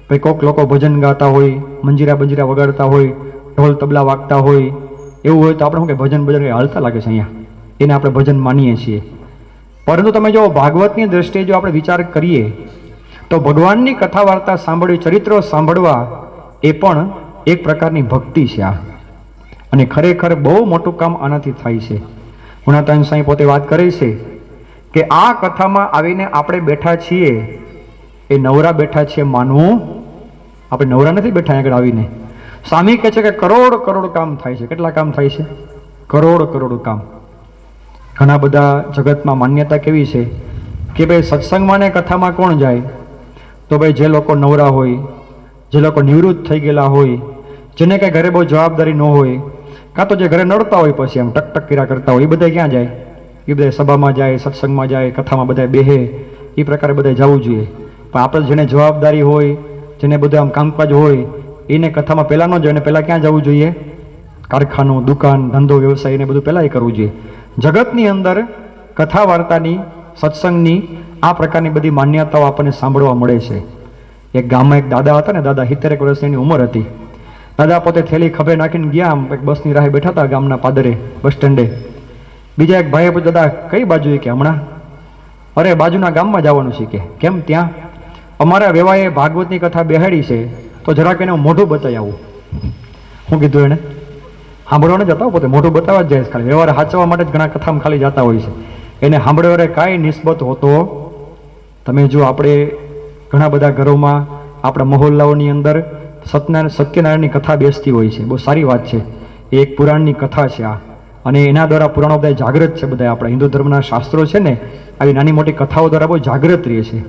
ભાઈ કોઈક લોકો ભજન ગાતા હોય, મંજીરા બંજીરા વગાડતા હોય, ઢોલ તબલા વાગતા હોય, એવું હોય તો આપણે શું કે ભજન કંઈ હાલતા લાગે છે અહીંયા, એને આપણે ભજન માનીએ છીએ. પરંતુ તમે જો ભાગવતની દ્રષ્ટિએ જો આપણે વિચાર કરીએ તો ભગવાનની કથા વાર્તા સાંભળવી, ચરિત્રો સાંભળવા એ પણ એક પ્રકારની ભક્તિ છે આ. અને ખરેખર બહુ મોટું કામ આનાથી થાય છે. ગુણાતાન સાંઈ પોતે વાત કરે છે કે આ કથામાં આવીને આપણે બેઠા છીએ એ નવરા બેઠા છીએ માનવું. આપણે નવરા નથી બેઠા આગળ આવીને. સ્વામી કહે છે કે કરોડ કરોડ કામ થાય છે. કેટલા કામ થાય છે? કરોડ કરોડ કામ. ઘણા બધા જગતમાં માન્યતા કેવી છે કે ભાઈ સત્સંગમાં ને કથામાં કોણ જાય? તો ભાઈ જે લોકો નવરા હોય, જે લોકો નિવૃત્ત થઈ ગયેલા હોય, જેને કંઈ ઘરે બહુ જવાબદારી ન હોય, કાં તો જે ઘરે નડતા હોય પછી આમ ટકટક કર્યા કરતા હોય, એ બધા ક્યાં જાય? એ બધા સભામાં જાય, સત્સંગમાં જાય, કથામાં બધા બેહે. એ પ્રકારે બધા જવું જોઈએ. પણ આપણે જેને જવાબદારી હોય, જેને બધું આમ કામકાજ હોય, એને કથામાં પહેલાં ન જાય અને પહેલાં ક્યાં જવું જોઈએ? કારખાનું, દુકાન, ધંધો, વ્યવસાય એને બધું પહેલાં એ કરવું જોઈએ. જગતની અંદર કથા વાર્તાની, સત્સંગની આ પ્રકારની બધી માન્યતાઓ આપણને સાંભળવા મળે છે. એક ગામમાં એક દાદા હતા ને, દાદા 70 વર્ષની એની ઉંમર હતી. દાદા પોતે થેલી ખભે નાખીને ગયા, આમ એક બસની રાહે બેઠા હતા ગામના પાદરે, બસ સ્ટેન્ડે. બીજા એક ભાઈએ પૂછ્યું, દાદા કઈ બાજુ? કે હમણાં અરે બાજુના ગામમાં જવાનું છે. કે કેમ? ત્યાં અમારા વેવાએ ભાગવતની કથા બેહાડી છે, તો જરાક એને મોઢું બતાવી આવું. શું કીધું એને? સાંભળવા જતા હોય, પોતે મોઢું બતાવવા જ જાય છે. ખાલી વ્યવહાર સાચવવા માટે જ ઘણા કથામાં ખાલી જતા હોય છે. એને સાંભળવારે કાંઈ નિસ્બત હોતો. તમે જો આપણે ઘણા બધા ઘરોમાં, આપણા મહોલ્લાઓની અંદર સત્યનારાયણની કથા બેસતી હોય છે. બહુ સારી વાત છે. એ એક પુરાણની કથા છે આ. અને એના દ્વારા પુરાણો બધા જાગૃત છે. બધા આપણા હિન્દુ ધર્મના શાસ્ત્રો છે ને, આવી નાની મોટી કથાઓ દ્વારા બહુ જાગૃત રહે છે.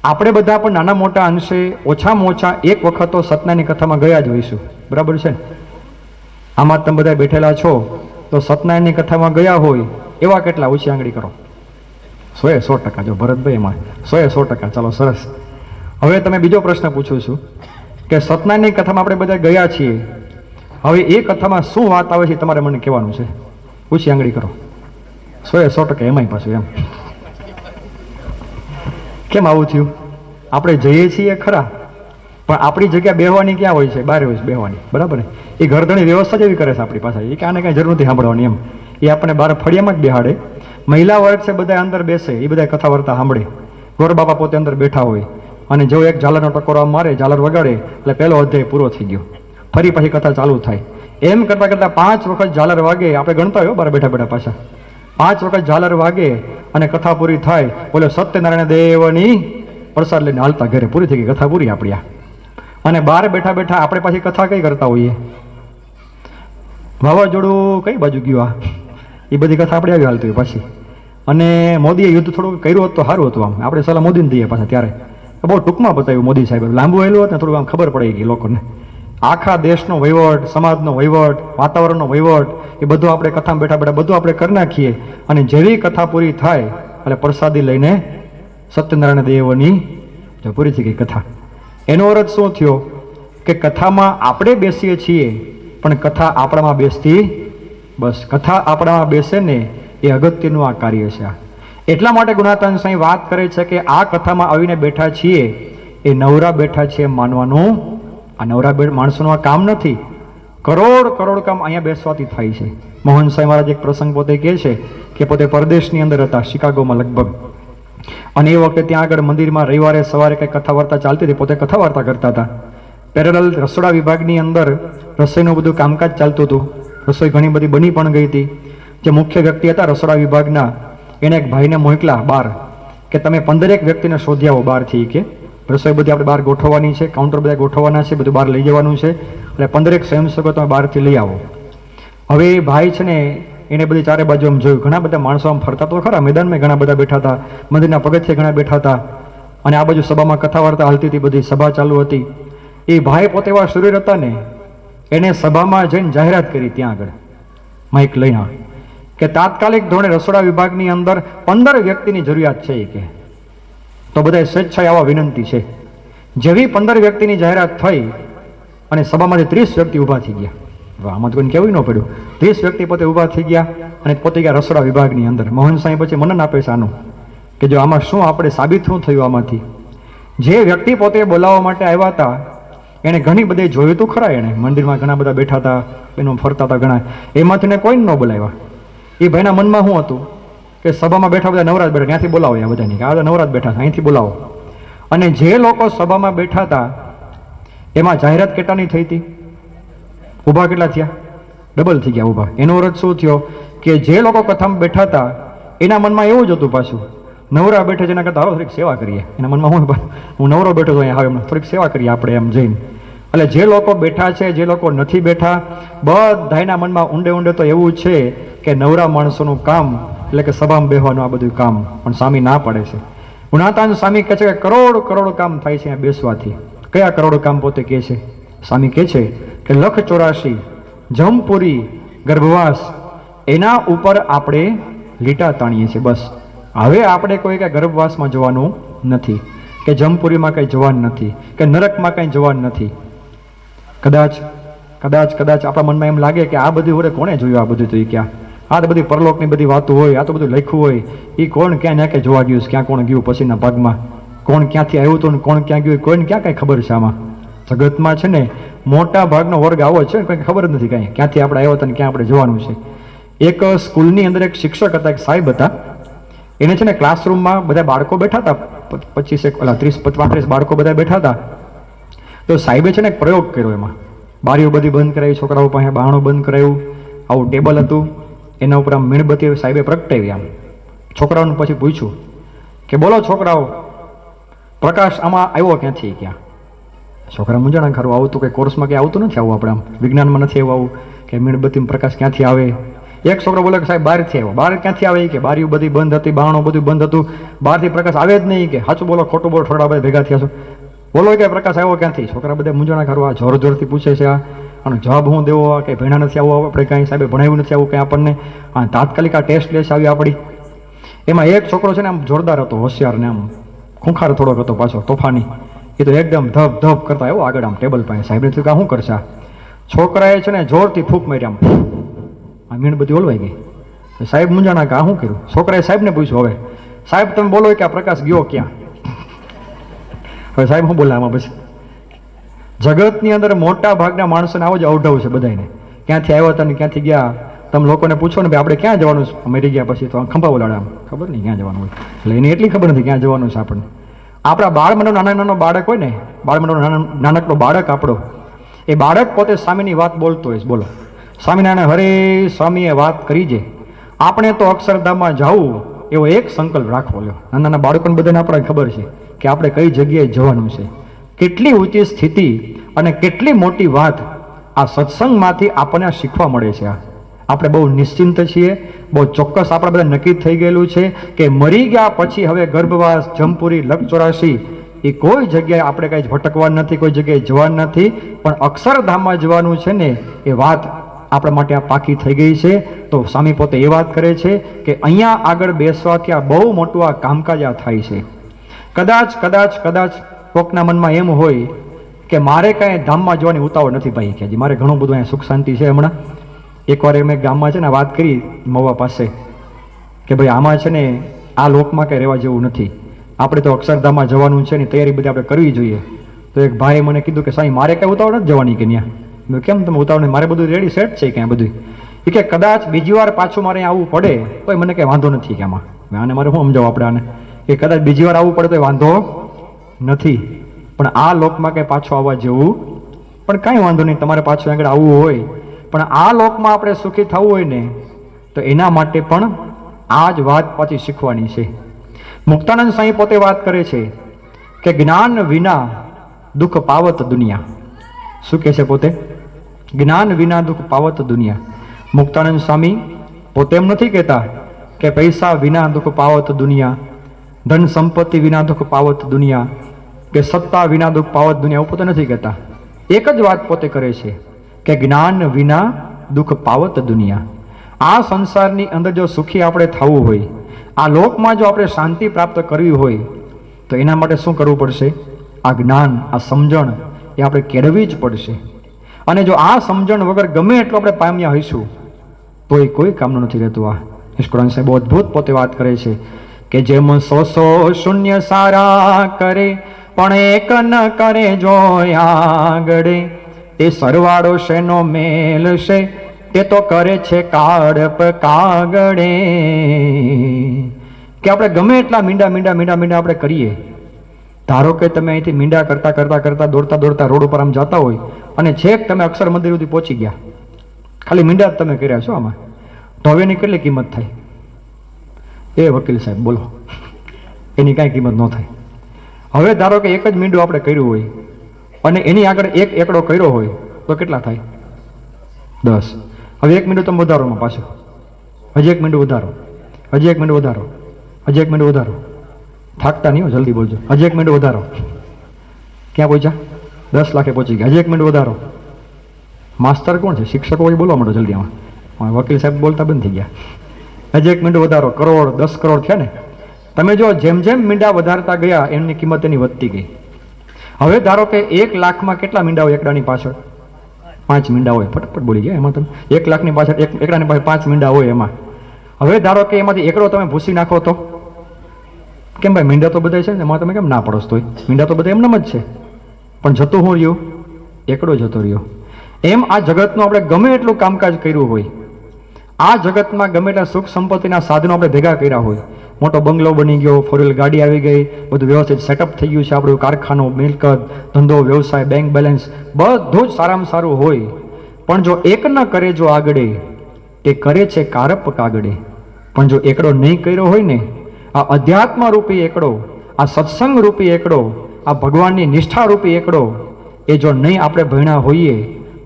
આપણે બધા પણ નાના મોટા અંશે ઓછામાં ઓછા એક વખત તો સત્યનારાયણની કથામાં ગયા જ હોઈશું. બરાબર છે ને? આમાં તમે બધા બેઠેલા છો તો સત્યનારાયણની કથામાં ગયા હોય એવા કેટલા? ઊંચી આંગળી કરો. 100%. જો ભરતભાઈ એમાં 100%. ચાલો સરસ. હવે તમે બીજો પ્રશ્ન પૂછું છું કે સત્યનારાયણની કથામાં આપણે બધા ગયા છીએ, હવે એ કથામાં શું વાત આવે છે તમારે મને કહેવાનું છે. ઊંચી આંગળી કરો. 100% એમાંય પાછું એમ. કેમ આવું થયું? આપણે જઈએ છીએ ખરા, પણ આપણી જગ્યા બેહવાની ક્યાં હોય છે? બહાર હોય છે બેહવાની. બરાબર ને? એ ઘરધણી વ્યવસ્થા જ એવી કરે છે આપણી પાસે, એ કે આને કાંઈ જરૂર નથી સાંભળવાની એમ. એ આપણે બહાર ફળિયામાં જ બેહાડે. મહિલા વર્ગ છે બધા અંદર બેસે, એ બધા કથા વાર્તા સાંભળે. ગોર બાપા પોતે અંદર બેઠા હોય અને જો એક ઝાલરનો ટકોરો મારે, ઝાલર વગાડે એટલે પહેલો અધ્યાય પૂરો થઈ ગયો. ફરી પાછી કથા ચાલુ થાય. એમ કરતાં કરતાં 5 વખત ઝાલર વાગે. આપણે ગણતા હોય બહાર બેઠા બેઠા પાછા 5 વખત ઝાલર વાગે અને કથા પૂરી થાય. બોલે સત્યનારાયણ દેવની પ્રસાદ લઈને હાલતા ઘરે. પૂરી થઈ ગઈ કથા, પૂરી આપણી આ. અને બહાર બેઠા બેઠા આપણે પાછી કથા કઈ કરતા હોઈએ? વાવાઝોડું કઈ બાજુ ગયું આ? એ બધી કથા આપણે આવી હાલતી હોય પાછી. અને મોદીએ યુદ્ધ થોડું કર્યું હોત તો સારું હતું. આમ આપણે સલાહ મોદીને દઈએ પાછા. ત્યારે બહુ ટૂંકમાં બતાવ્યું મોદી સાહેબ. લાંબુ હેલું હોત ને થોડું આમ ખબર પડી ગઈ લોકોને. આખા દેશનો વહીવટ, સમાજનો વહીવટ, વાતાવરણનો વહીવટ, એ બધું આપણે કથામાં બેઠા બેઠા બધું આપણે કરી નાખીએ. અને જેવી કથા પૂરી થાય એટલે પ્રસાદી લઈને સત્યનારાયણ દેવની જો પૂરી થઈ ગઈ કથા. એનો અર્થ શું થયો કે કથામાં આપણે બેસીએ છીએ પણ કથા આપણામાં બેસતી. બસ કથા આપણામાં બેસે ને એ અગત્યનું આ કાર્ય છે. એટલા માટે ગુણાતાન સાંઈ વાત કરે છે કે આ કથામાં આવીને બેઠા છીએ એ નવરા બેઠા છીએ માનવાનું. આ નવરા માણસોનું આ કામ નથી. કરોડ કરોડ કામ અહીંયા બેસવાથી થાય છે. મોહન સાંઈ મહારાજ એક પ્રસંગ પોતે કહે છે કે પોતે પરદેશની અંદર હતા, શિકાગોમાં લગભગ. અને એ વખતે ત્યાં આગળ મંદિરમાં રવિવારે સવારે કંઈ કથા વાર્તા ચાલતી હતી. પોતે કથા વાર્તા કરતા હતા. પેરેલલ રસોડા વિભાગની અંદર રસોઈનું બધું કામકાજ ચાલતું હતું. રસોઈ ઘણી બધી બની પણ ગઈ હતી. જે મુખ્ય વ્યક્તિ હતા રસોડા વિભાગના, એને એક ભાઈને મોકલા બહાર કે તમે 15 વ્યક્તિને શોધી આવો બહારથી. કે રસોઈ બધી આપણે બહાર ગોઠવવાની છે, કાઉન્ટર બધા ગોઠવવાના છે, બધું બહાર લઈ જવાનું છે, એટલે 15 સ્વયંસેવકો તમે બહારથી લઈ આવો. હવે એ ભાઈ છે ને એને બધી ચારે બાજુ આમ જોયું. ઘણા બધા માણસો આમ ફરતા તો ખરા, મેદાનમાં ઘણા બધા બેઠા હતા, મંદિરના પગથિયે ઘણા બેઠા હતા. અને આ બાજુ સભામાં કથા વાર્તા હાલતી હતી, બધી સભા ચાલુ હતી. એ ભાઈ પોતે એવા શરીર હતા ને એને સભામાં જઈને જાહેરાત કરી ત્યાં આગળ માઇક લઈને કે તાત્કાલિક ધોરણે રસોડા વિભાગની અંદર 15 વ્યક્તિની જરૂરિયાત છે કે તો બધા સ્વેચ્છાએ આવા વિનંતી છે. જેવી 15 વ્યક્તિની જાહેરાત થઈ અને સભામાંથી 30 વ્યક્તિ ઊભા થઈ ગયા. આમાં તો કોઈને કહેવું ન પડ્યું. 30 વ્યક્તિ પોતે ઊભા થઈ ગયા અને પોતે ગયા રસોડા વિભાગની અંદર. મોહન સાંઈ પછી મનન આપે છે આનું કે જો આમાં શું આપણે સાબિત શું થયું આમાંથી. જે વ્યક્તિ પોતે બોલાવવા માટે આવ્યા હતા એણે ઘણી બધી જોયું તો ખરા, એણે મંદિરમાં ઘણા બધા બેઠા હતા, એનો ફરતા હતા ઘણા, એમાંથી કોઈને ન બોલાવ્યા. એ ભાઈના મનમાં શું હતું કે સભામાં બેઠા બધા નવરાજ બેઠા, ત્યાંથી બોલાવો આ બધાની કે આ નવરાજ બેઠા અહીંથી બોલાવો. અને જે લોકો સભામાં બેઠા હતા એમાં જાહેરાત કેટલાની થઈ હતી? ઊભા કેટલા થયા? ડબલ થઈ ગયા ઊભા. એનો અર્થ શું થયો કે જે લોકો કથામાં બેઠા હતા એના મનમાં એવું જ હતું પાછું નવરા બેઠે જેના કરતા હાલો થોડીક સેવા કરીએ. એના મનમાં હું નવરો બેઠો તો અહીંયા હવે થોડીક સેવા કરીએ આપણે એમ જઈને. એટલે જે લોકો બેઠા છે, જે લોકો નથી બેઠા, બધાના મનમાં ઊંડે ઊંડે તો એવું છે કે નવરા માણસોનું કામ એટલે કે સભામાં બેસવાનું આ બધું કામ. પણ સ્વામી ના પડે છે. ગુણાતાન સ્વામી કહે છે કે કરોડ કામ થાય છે અહીંયા બેસવાથી. કયા કરોડ કામ પોતે કહે છે? સ્વામી કહે છે કે 184 જમપુરી ગર્ભવાસ એના ઉપર આપણે લીટા તાણીએ છીએ. બસ હવે આપણે કોઈ કે ગર્ભવાસમાં જવાનું નથી, કે જમપુરીમાં કંઈ જવાનું નથી, કે નરકમાં કંઈ જવાનું નથી. કદાચ આપણા મનમાં એમ લાગે કે આ બધી હોરે કોણે જોયું? આ બધું તો એ ક્યાં આ તો બધી પરલોકની બધી વાતો હોય, આ તો બધું લખ્યું હોય, એ કોણ ક્યાં ન્યા કે જોવા ગયું, ક્યાં કોણ ગયું પછીના ભાગમાં, કોણ ક્યાંથી આવ્યું હતું ને કોણ ક્યાં ગયું, કોઈને ક્યાં કાંઈ ખબર છે આમાં. જગતમાં છે ને મોટા ભાગનો વર્ગ આવો છે, કંઈ ખબર જ નથી કાંઈ ક્યાંથી આપણે આવ્યા હતા ને ક્યાં આપણે જવાનું છે. એક સ્કૂલની અંદર એક શિક્ષક હતા, એક સાહેબ હતા. એને છે ને ક્લાસરૂમમાં બધા બાળકો બેઠા હતા, 30-35 બાળકો બધા બેઠા હતા. તો સાહેબે છે ને એક પ્રયોગ કર્યો. એમાં બારીઓ બધી બંધ કરાવી, છોકરાઓ પાસે બારણું બંધ કરાવ્યું, આવું ટેબલ હતું, એના ઉપર આમ મીણબત્તી સાહેબે પ્રગટાવી. આમ છોકરાઓને પછી પૂછ્યું કે બોલો છોકરાઓ, પ્રકાશ આમાં આવ્યો ક્યાંથી? ક્યાં? છોકરા મૂંઝાણા ખરું, આવું તો કંઈ કોર્સમાં કંઈ આવતું નથી, આવું આપણે આમ વિજ્ઞાનમાં નથી આવું કે મીણબત્તીમાં પ્રકાશ ક્યાંથી આવે. એક છોકરો બોલે કે સાહેબ બહારથી આવ્યો. બહાર ક્યાંથી આવે? કે બારીઓ બધી બંધ હતી, બારણું બધું બંધ હતું, બહારથી પ્રકાશ આવે જ નહીં. કે સાચું બોલો ખોટું બોલો? થોડા બધા ભેગા થયા છો, બોલો કે પ્રકાશ આવ્યો ક્યાંથી? છોકરા બધા મૂંઝાણા ખરું, આ જોરથી પૂછે છે. આનો જવાબ હું દેવો? કે ભણ્યા નથી આવું આપણે કાંઈ, સાહેબે ભણાવ્યું નથી આવું કંઈ આપણને, તાત્કાલિક આ ટેસ્ટ લેશ આવી આપણી. એમાં એક છોકરો છે ને આમ જોરદાર હતો, હોશિયાર ને આમ ખૂંખાર થોડોક હતો પાછો, તોફાની. એ તો એકદમ ધબ કરતા આવ્યો આગળ આમ ટેબલ પાસે. સાહેબને થયું કે શું કરશે? છોકરાએ છે ને જોરથી ફૂંક મારી, આમ મીણબત્તી ઓલવાઈ ગઈ. સાહેબ મૂંઝાણા કે આ શું કર્યું? છોકરાએ સાહેબને પૂછ્યું, હવે સાહેબ તમે બોલો કે આ પ્રકાશ ગયો ક્યાં? હવે સાહેબ શું બોલે આમાં? પછી જગતની અંદર મોટા ભાગના માણસોને આવો જ અવઢવ છે બધાને, ક્યાંથી આવ્યા હતા ને ક્યાંથી ગયા. તમે લોકોને પૂછો ને ભાઈ આપણે ક્યાં જવાનું છે, મરી ગયા પછી તો ખંભા બોલાડે, આમ ખબર નહીં ક્યાં જવાનું હોય. એટલે એને એટલી ખબર નથી ક્યાં જવાનું છે આપણને. આપણા બાળમંડળ નાનો બાળક હોય ને, બાળમંડળ નાનકડો બાળક આપણો, એ બાળક પોતે સ્વામીની વાત બોલતો હોય. બોલો સ્વામિનારાયણ હરે સ્વામીએ વાત કરી છે, આપણે તો અક્ષરધામમાં જવું એવો એક સંકલ્પ રાખવો. લ્યો નાના બાળકોને બધાને આપણને ખબર છે કે આપણે કઈ જગ્યાએ જવાનું છે. કેટલી ઊંચી સ્થિતિ અને કેટલી મોટી વાત આ સત્સંગમાંથી આપણને શીખવા મળે છે. આપણે બહુ નિશ્ચિંત છીએ, બહુ ચોક્કસ આપણે બધા નક્કી થઈ ગયેલું છે કે મરી ગયા પછી હવે ગર્ભવાસ, જમપુરી, 184 એ કોઈ જગ્યાએ આપણે કાંઈ ભટકવાનું નથી, કોઈ જગ્યાએ જવાનું નથી, પણ અક્ષરધામમાં જવાનું છે ને એ વાત આપણા માટે આ પાકી થઈ ગઈ છે. તો સ્વામી પોતે એ વાત કરે છે કે અહીંયા આગળ બેસવાથી આ બહુ મોટું આ કામકાજ આ થાય છે. કદાચ કોકના મનમાં એમ હોય કે મારે કાંઈ ધામમાં જવાની ઉતાવળ નથી ભાઈ, કે મારે ઘણું બધું અહીંયા સુખ શાંતિ છે. હમણાં એકવાર મેં ગામમાં છે ને વાત કરી મવા પાસે કે ભાઈ આમાં છે ને આ લોકમાં કંઈ રહેવા જેવું નથી, આપણે તો અક્ષરધામમાં જવાનું છે ને તૈયારી બધી આપણે કરવી જોઈએ. તો એક ભાઈએ મને કીધું કે સાંઈ મારે કાંઈ ઉતાવળ નથી જવાની. કે ત્યાં કેમ તમે ઉતાવળ નહીં? મારે બધું રેડી સેટ છે ક્યાં બધું. એ કે કદાચ બીજી વાર પાછું મારે આવવું પડે તો મને કંઈ વાંધો નથી. કે આમાં આને મારે શું સમજાવું આપણે આને, કે કદાચ બીજી વાર આવવું પડે તો વાંધો નથી, પણ આ લોકમાં કંઈ પાછું આવવા જેવું પણ કાંઈ વાંધો નહીં. તમારે પાછું આગળ આવવું હોય પણ આ લોકમાં આપણે સુખી થવું હોય ને તો એના માટે પણ આ જ વાત પાછી શીખવાની છે. મુક્તાનંદ સ્વામી પોતે વાત કરે છે કે જ્ઞાન વિના દુઃખ પાવત દુનિયા. શું કહે છે પોતે? જ્ઞાન વિના દુઃખ પાવત દુનિયા. મુક્તાનંદ સ્વામી પોતે એમ નથી કહેતા કે પૈસા વિના દુઃખ પાવત દુનિયા, ધન સંપત્તિ વિના દુઃખ પાવત દુનિયા, કે સત્તા વિના દુઃખ પાવત દુનિયા. એવું પોતે નથી કહેતા. એક જ વાત પોતે કરે છે કે જ્ઞાન વિના દુઃખ પાવત દુનિયા. આ સંસારની અંદર જો સુખી આપણે થવું હોય, આ લોકમાં જો આપણે શાંતિ પ્રાપ્ત કરવી હોય, તો એના માટે શું કરવું પડશે? આ જ્ઞાન, આ સમજણ એ આપણે કેળવી જ પડશે. અને જો આ સમજણ વગર ગમે એટલું આપણે પામ્યા હોઈશું તો એ કોઈ કામનું નથી રહેતું. આ નિષ્કુળાન સાહેબ બહુ અદભુત પોતે વાત કરે છે કે જેમ 100 શૂન્ય સારા કરે પણ એક ન કરે જો આગળે, તે સરવાળો શેનો મેલ છે તે તો કરે છે કાળપ કાગળે. કે આપણે ગમે એટલા મીંડા આપણે કરીએ. ધારો કે તમે અહીંથી મીંડા કરતા દોડતા રોડ ઉપર આમ જતા હોય અને છેક તમે અક્ષર મંદિર સુધી પહોંચી ગયા, ખાલી મીંડા જ તમે કર્યા છો આમાં, તો હવે એની કેટલી કિંમત થાય? એ વકીલ સાહેબ બોલો, એની કાંઈ કિંમત ન થાય. હવે ધારો કે એક જ મીંડું આપણે કર્યું હોય અને એની આગળ એક એકડો કર્યો હોય તો કેટલા થાય? 10. હવે એક મીંડું તમે વધારોમાં પાછું, હજી એક મીંડું વધારો, હજી એક મીંડું વધારો, હજી એક મીંડું વધારો. થાકતા નહીં હો, જલ્દી બોલજો. હજી એક મીંડું વધારો. ક્યાં પહોંચ્યા? 10 લાખે પહોંચી ગયા. હજી એક મીંડું વધારો. માસ્તર કોણ છે? શિક્ષકો હોય, બોલવા માંડો જલ્દી. આમાં વકીલ સાહેબ બોલતા બંધ થઈ ગયા. હજી એક મીંડું વધારો. કરોડ, 10 કરોડ થયા ને. તમે જો જેમ જેમ મીંડા વધારતા ગયા એમની કિંમત એની વધતી ગઈ. હવે ધારો કે 1 લાખમાં કેટલા મીંડા હોય એકડાની પાછળ? 5 મીંડા હોય. ફટાફટ બોલી ગયા એમાં તમે. 1 લાખની પાછળ એકડાની પાછળ 5 મીંડા હોય એમાં. હવે ધારો કે એમાંથી એકડો તમે ભૂસી નાખો તો કેમ ભાઈ? મીંડા તો બધા છે ને, એમાં તમે કેમ ના પડો છો? મીંડા તો બધા એમનામ જ છે, પણ જતું હું રહ્યું? એકડો જતો રહ્યો. એમ આ જગતનું આપણે ગમે એટલું કામકાજ કર્યું હોય, આ જગતમાં ગમે એટલા સુખ સંપત્તિના સાધનો આપણે ભેગા કર્યા હોય, મોટો બંગલો બની ગયો, 4 ગાડી આવી ગઈ, બધું વ્યવસ્થિત સેટઅપ થઈ ગયું છે, આપણું કારખાનું, મિલકત, ધંધો, વ્યવસાય, બેંક બેલેન્સ બધું જ સારામાં સારું હોય, પણ જો એક ન કરે જો આગળે, તે કરે છે કારપ કાગડે. પણ જો એકડો નહીં કર્યો હોય ને, આ અધ્યાત્મ રૂપી એકડો, આ સત્સંગ રૂપી એકડો, આ ભગવાનની નિષ્ઠા રૂપી એકડો, એ જો નહીં આપણે ભણ્યા હોઈએ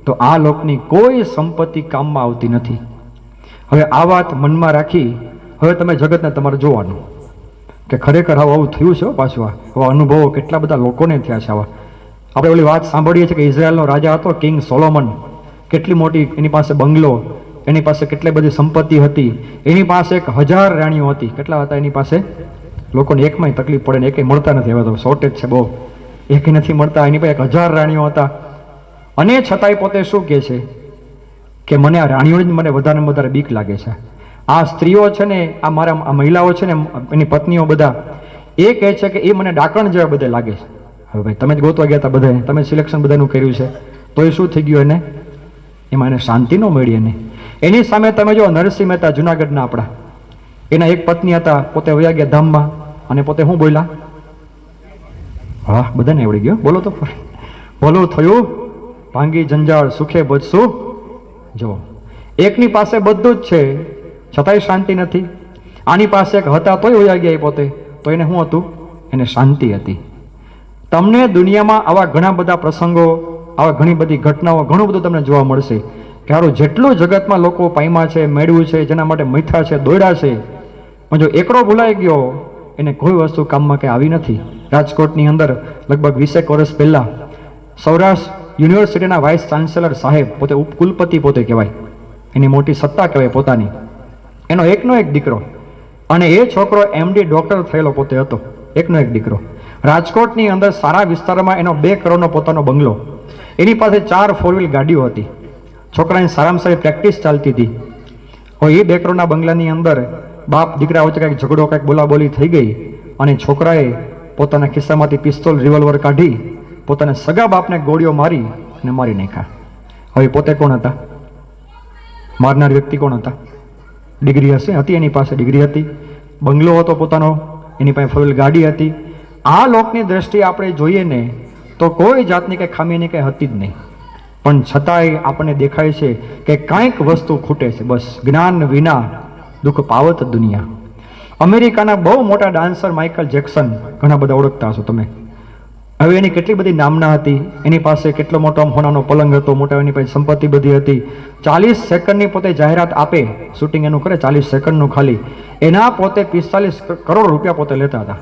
તો આ લોકની કોઈ સંપત્તિ કામમાં આવતી નથી. હવે આ વાત મનમાં રાખી હવે તમે જગતને તમારે જોવાનું કે ખરેખર આવું થયું છે. પાછું આવા અનુભવો કેટલા બધા લોકોને થયા છે. આવા આપણે ઓલી વાત સાંભળીએ છીએ કે ઇઝરાયલનો રાજા હતો કિંગ સોલોમન. કેટલી મોટી એની પાસે બંગલો, એની પાસે કેટલી બધી સંપત્તિ હતી, એની પાસે 1000 રાણીઓ હતી. કેટલા હતા એની પાસે? લોકોને એકમાંય તકલીફ પડે ને, એકેય મળતા નથી. હવે તો શોર્ટેજ છે બહુ, એકે નથી મળતા. એની પાસે 1000 રાણીઓ હતા. અને છતાંય પોતે શું કહે છે કે મને આ રાણીઓની જ મને વધારે બીક લાગે છે. આ સ્ત્રીઓ છે ને, આ મારા આ મહિલાઓ છે ને, એની પત્નીઓ બધા એ કહે છે કે એ મને ડાકણ જેવા બધે લાગે છે. હવે ભાઈ તમે જ ગોતવા ગયા હતા બધા, તમે સિલેક્શન બધાનું કર્યું છે, તો એ શું થઈ ગયું? એને એમાં એને શાંતિ ન મળી. એને એની સામે તમે જો નરસિંહ મહેતા જુનાગઢના આપણા, એના એક પત્ની હતા, પોતે વયા ગયા ધામમાં, અને પોતે શું બોલ્યા? હા, બધાને આવડી ગયો. બોલો તો, બોલો થયું ભાંગી જંજાળ સુખે બચશું. જો એકની પાસે બધું જ છે છતાંય શાંતિ નથી. આની પાસે એક હતા તોય વયા ગયા પોતે, તો એને શું હતું? એને શાંતિ હતી. તમને દુનિયામાં આવા ઘણા બધા પ્રસંગો, આવા ઘણી બધી ઘટનાઓ, ઘણું બધું તમને જોવા મળશે કે હારું જેટલું જગતમાં લોકો પામ્યા છે, મેળવ્યું છે, જેના માટે મૈથા છે, દોડ્યા છે, પણ જો એકડો ભૂલાઈ ગયો એને કોઈ વસ્તુ કામમાં કંઈ આવી નથી. રાજકોટની અંદર લગભગ 20 વર્ષ પહેલા સૌરાષ્ટ્ર યુનિવર્સિટીના વાઇસ ચાન્સેલર સાહેબ, પોતે ઉપકુલપતિ પોતે કહેવાય, એની મોટી સત્તા કહેવાય પોતાની, એનો એકનો એક દીકરો, અને એ છોકરો MD ડોક્ટર થયેલો પોતે હતો, એકનો એક દીકરો. રાજકોટની અંદર સારા વિસ્તારમાં એનો 2 કરોડનો પોતાનો બંગલો, એની પાસે 4 4 વ્હીલ ગાડીઓ હતી. છોકરાની સારામાં સારી પ્રેક્ટિસ ચાલતી હતી. હવે એ 2 કરોડના બંગલાની અંદર બાપ દીકરા વચ્ચે કંઈક ઝઘડો, કંઈક બોલાબોલી થઈ ગઈ, અને છોકરાએ પોતાના ખિસ્સામાંથી પિસ્તોલ, રિવોલ્વર કાઢી પોતાના સગા બાપને ગોળીઓ મારી અને મારી નાખ્યા. હવે પોતે કોણ હતા? મારનાર વ્યક્તિ કોણ હતા? ડિગ્રી હતી એની પાસે, ડિગ્રી હતી, બંગલો હતો પોતાનો, એની પાસે 4 વ્હીલ ગાડી હતી. આ લોકની દ્રષ્ટિએ આપણે જોઈએ ને તો કોઈ જાતની કંઈ ખામીની કંઈ હતી જ નહીં, પણ છતાંય આપણને દેખાય છે કે કાંઈક વસ્તુ ખૂટે છે. બસ જ્ઞાન વિના દુઃખ પાવત દુનિયા. અમેરિકાના બહુ મોટા ડાન્સર માઇકલ જેક્સન, ઘણા બધા ઓળખતા હશો તમે. હવે એની કેટલી બધી નામના હતી, એની પાસે કેટલો મોટો હોનાનો પલંગ હતો, મોટા એની પાસે સંપત્તિ બધી હતી. 40 સેકન્ડની પોતે જાહેરાત આપે, શૂટિંગ એનું કરે 40 સેકન્ડનું ખાલી, એના પોતે 45 કરોડ રૂપિયા પોતે લેતા હતા.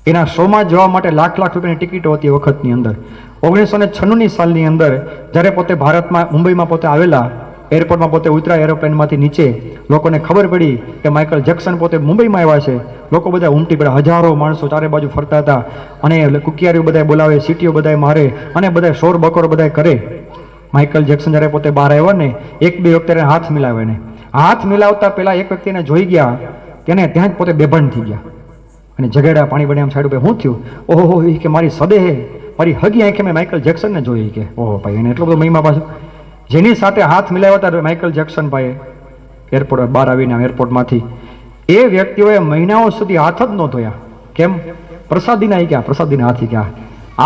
એના શોમાં જવા માટે લાખ રૂપિયાની ટિકિટો હતી વખતની અંદર. 1996ની સાલની અંદર જ્યારે પોતે ભારતમાં મુંબઈમાં પોતે આવેલા, એરપોર્ટમાં પોતે ઉતર્યા એરોપ્લેનમાંથી નીચે, લોકોને ખબર પડી કે માઇકલ જેક્સન પોતે મુંબઈમાં આવ્યા છે. લોકો બધા ઉમટી પડ્યા, હજારો માણસો ચારે બાજુ ફરતા હતા અને કુકિયારીઓ બધા બોલાવે, સીટીઓ બધા મારે અને બધા શોર બકોર બધા કરે. માઇકલ જેક્સન જ્યારે પોતે બહાર આવ્યા ને, એક બે વ્યક્તિને હાથ મિલાવે ને હાથ મિલાવતા પહેલા એક વ્યક્તિને જોઈ ગયા કે એને ત્યાં જ પોતે બેભાન થઈ ગયા અને જગેડા પાણી બને આમ સાઈડ ઉપર શું થયું? ઓહો, એ કે મારી સદે મારી હગી આંખે મેં માઇકલ જેક્સનને જોઈ કે ઓહો ભાઈ, એને એટલો બધો મહિમા પાછો. જેની સાથે હાથ મિલાવ્યા હતા માઇકલ જેક્સન ભાઈ એરપોર્ટ બહાર આવીને એરપોર્ટમાંથી, એ વ્યક્તિઓએ મહિનાઓ સુધી હાથ જ ન ધોયા. કેમ? પ્રસાદીના ક્યાં પ્રસાદીના હાથી ક્યાં?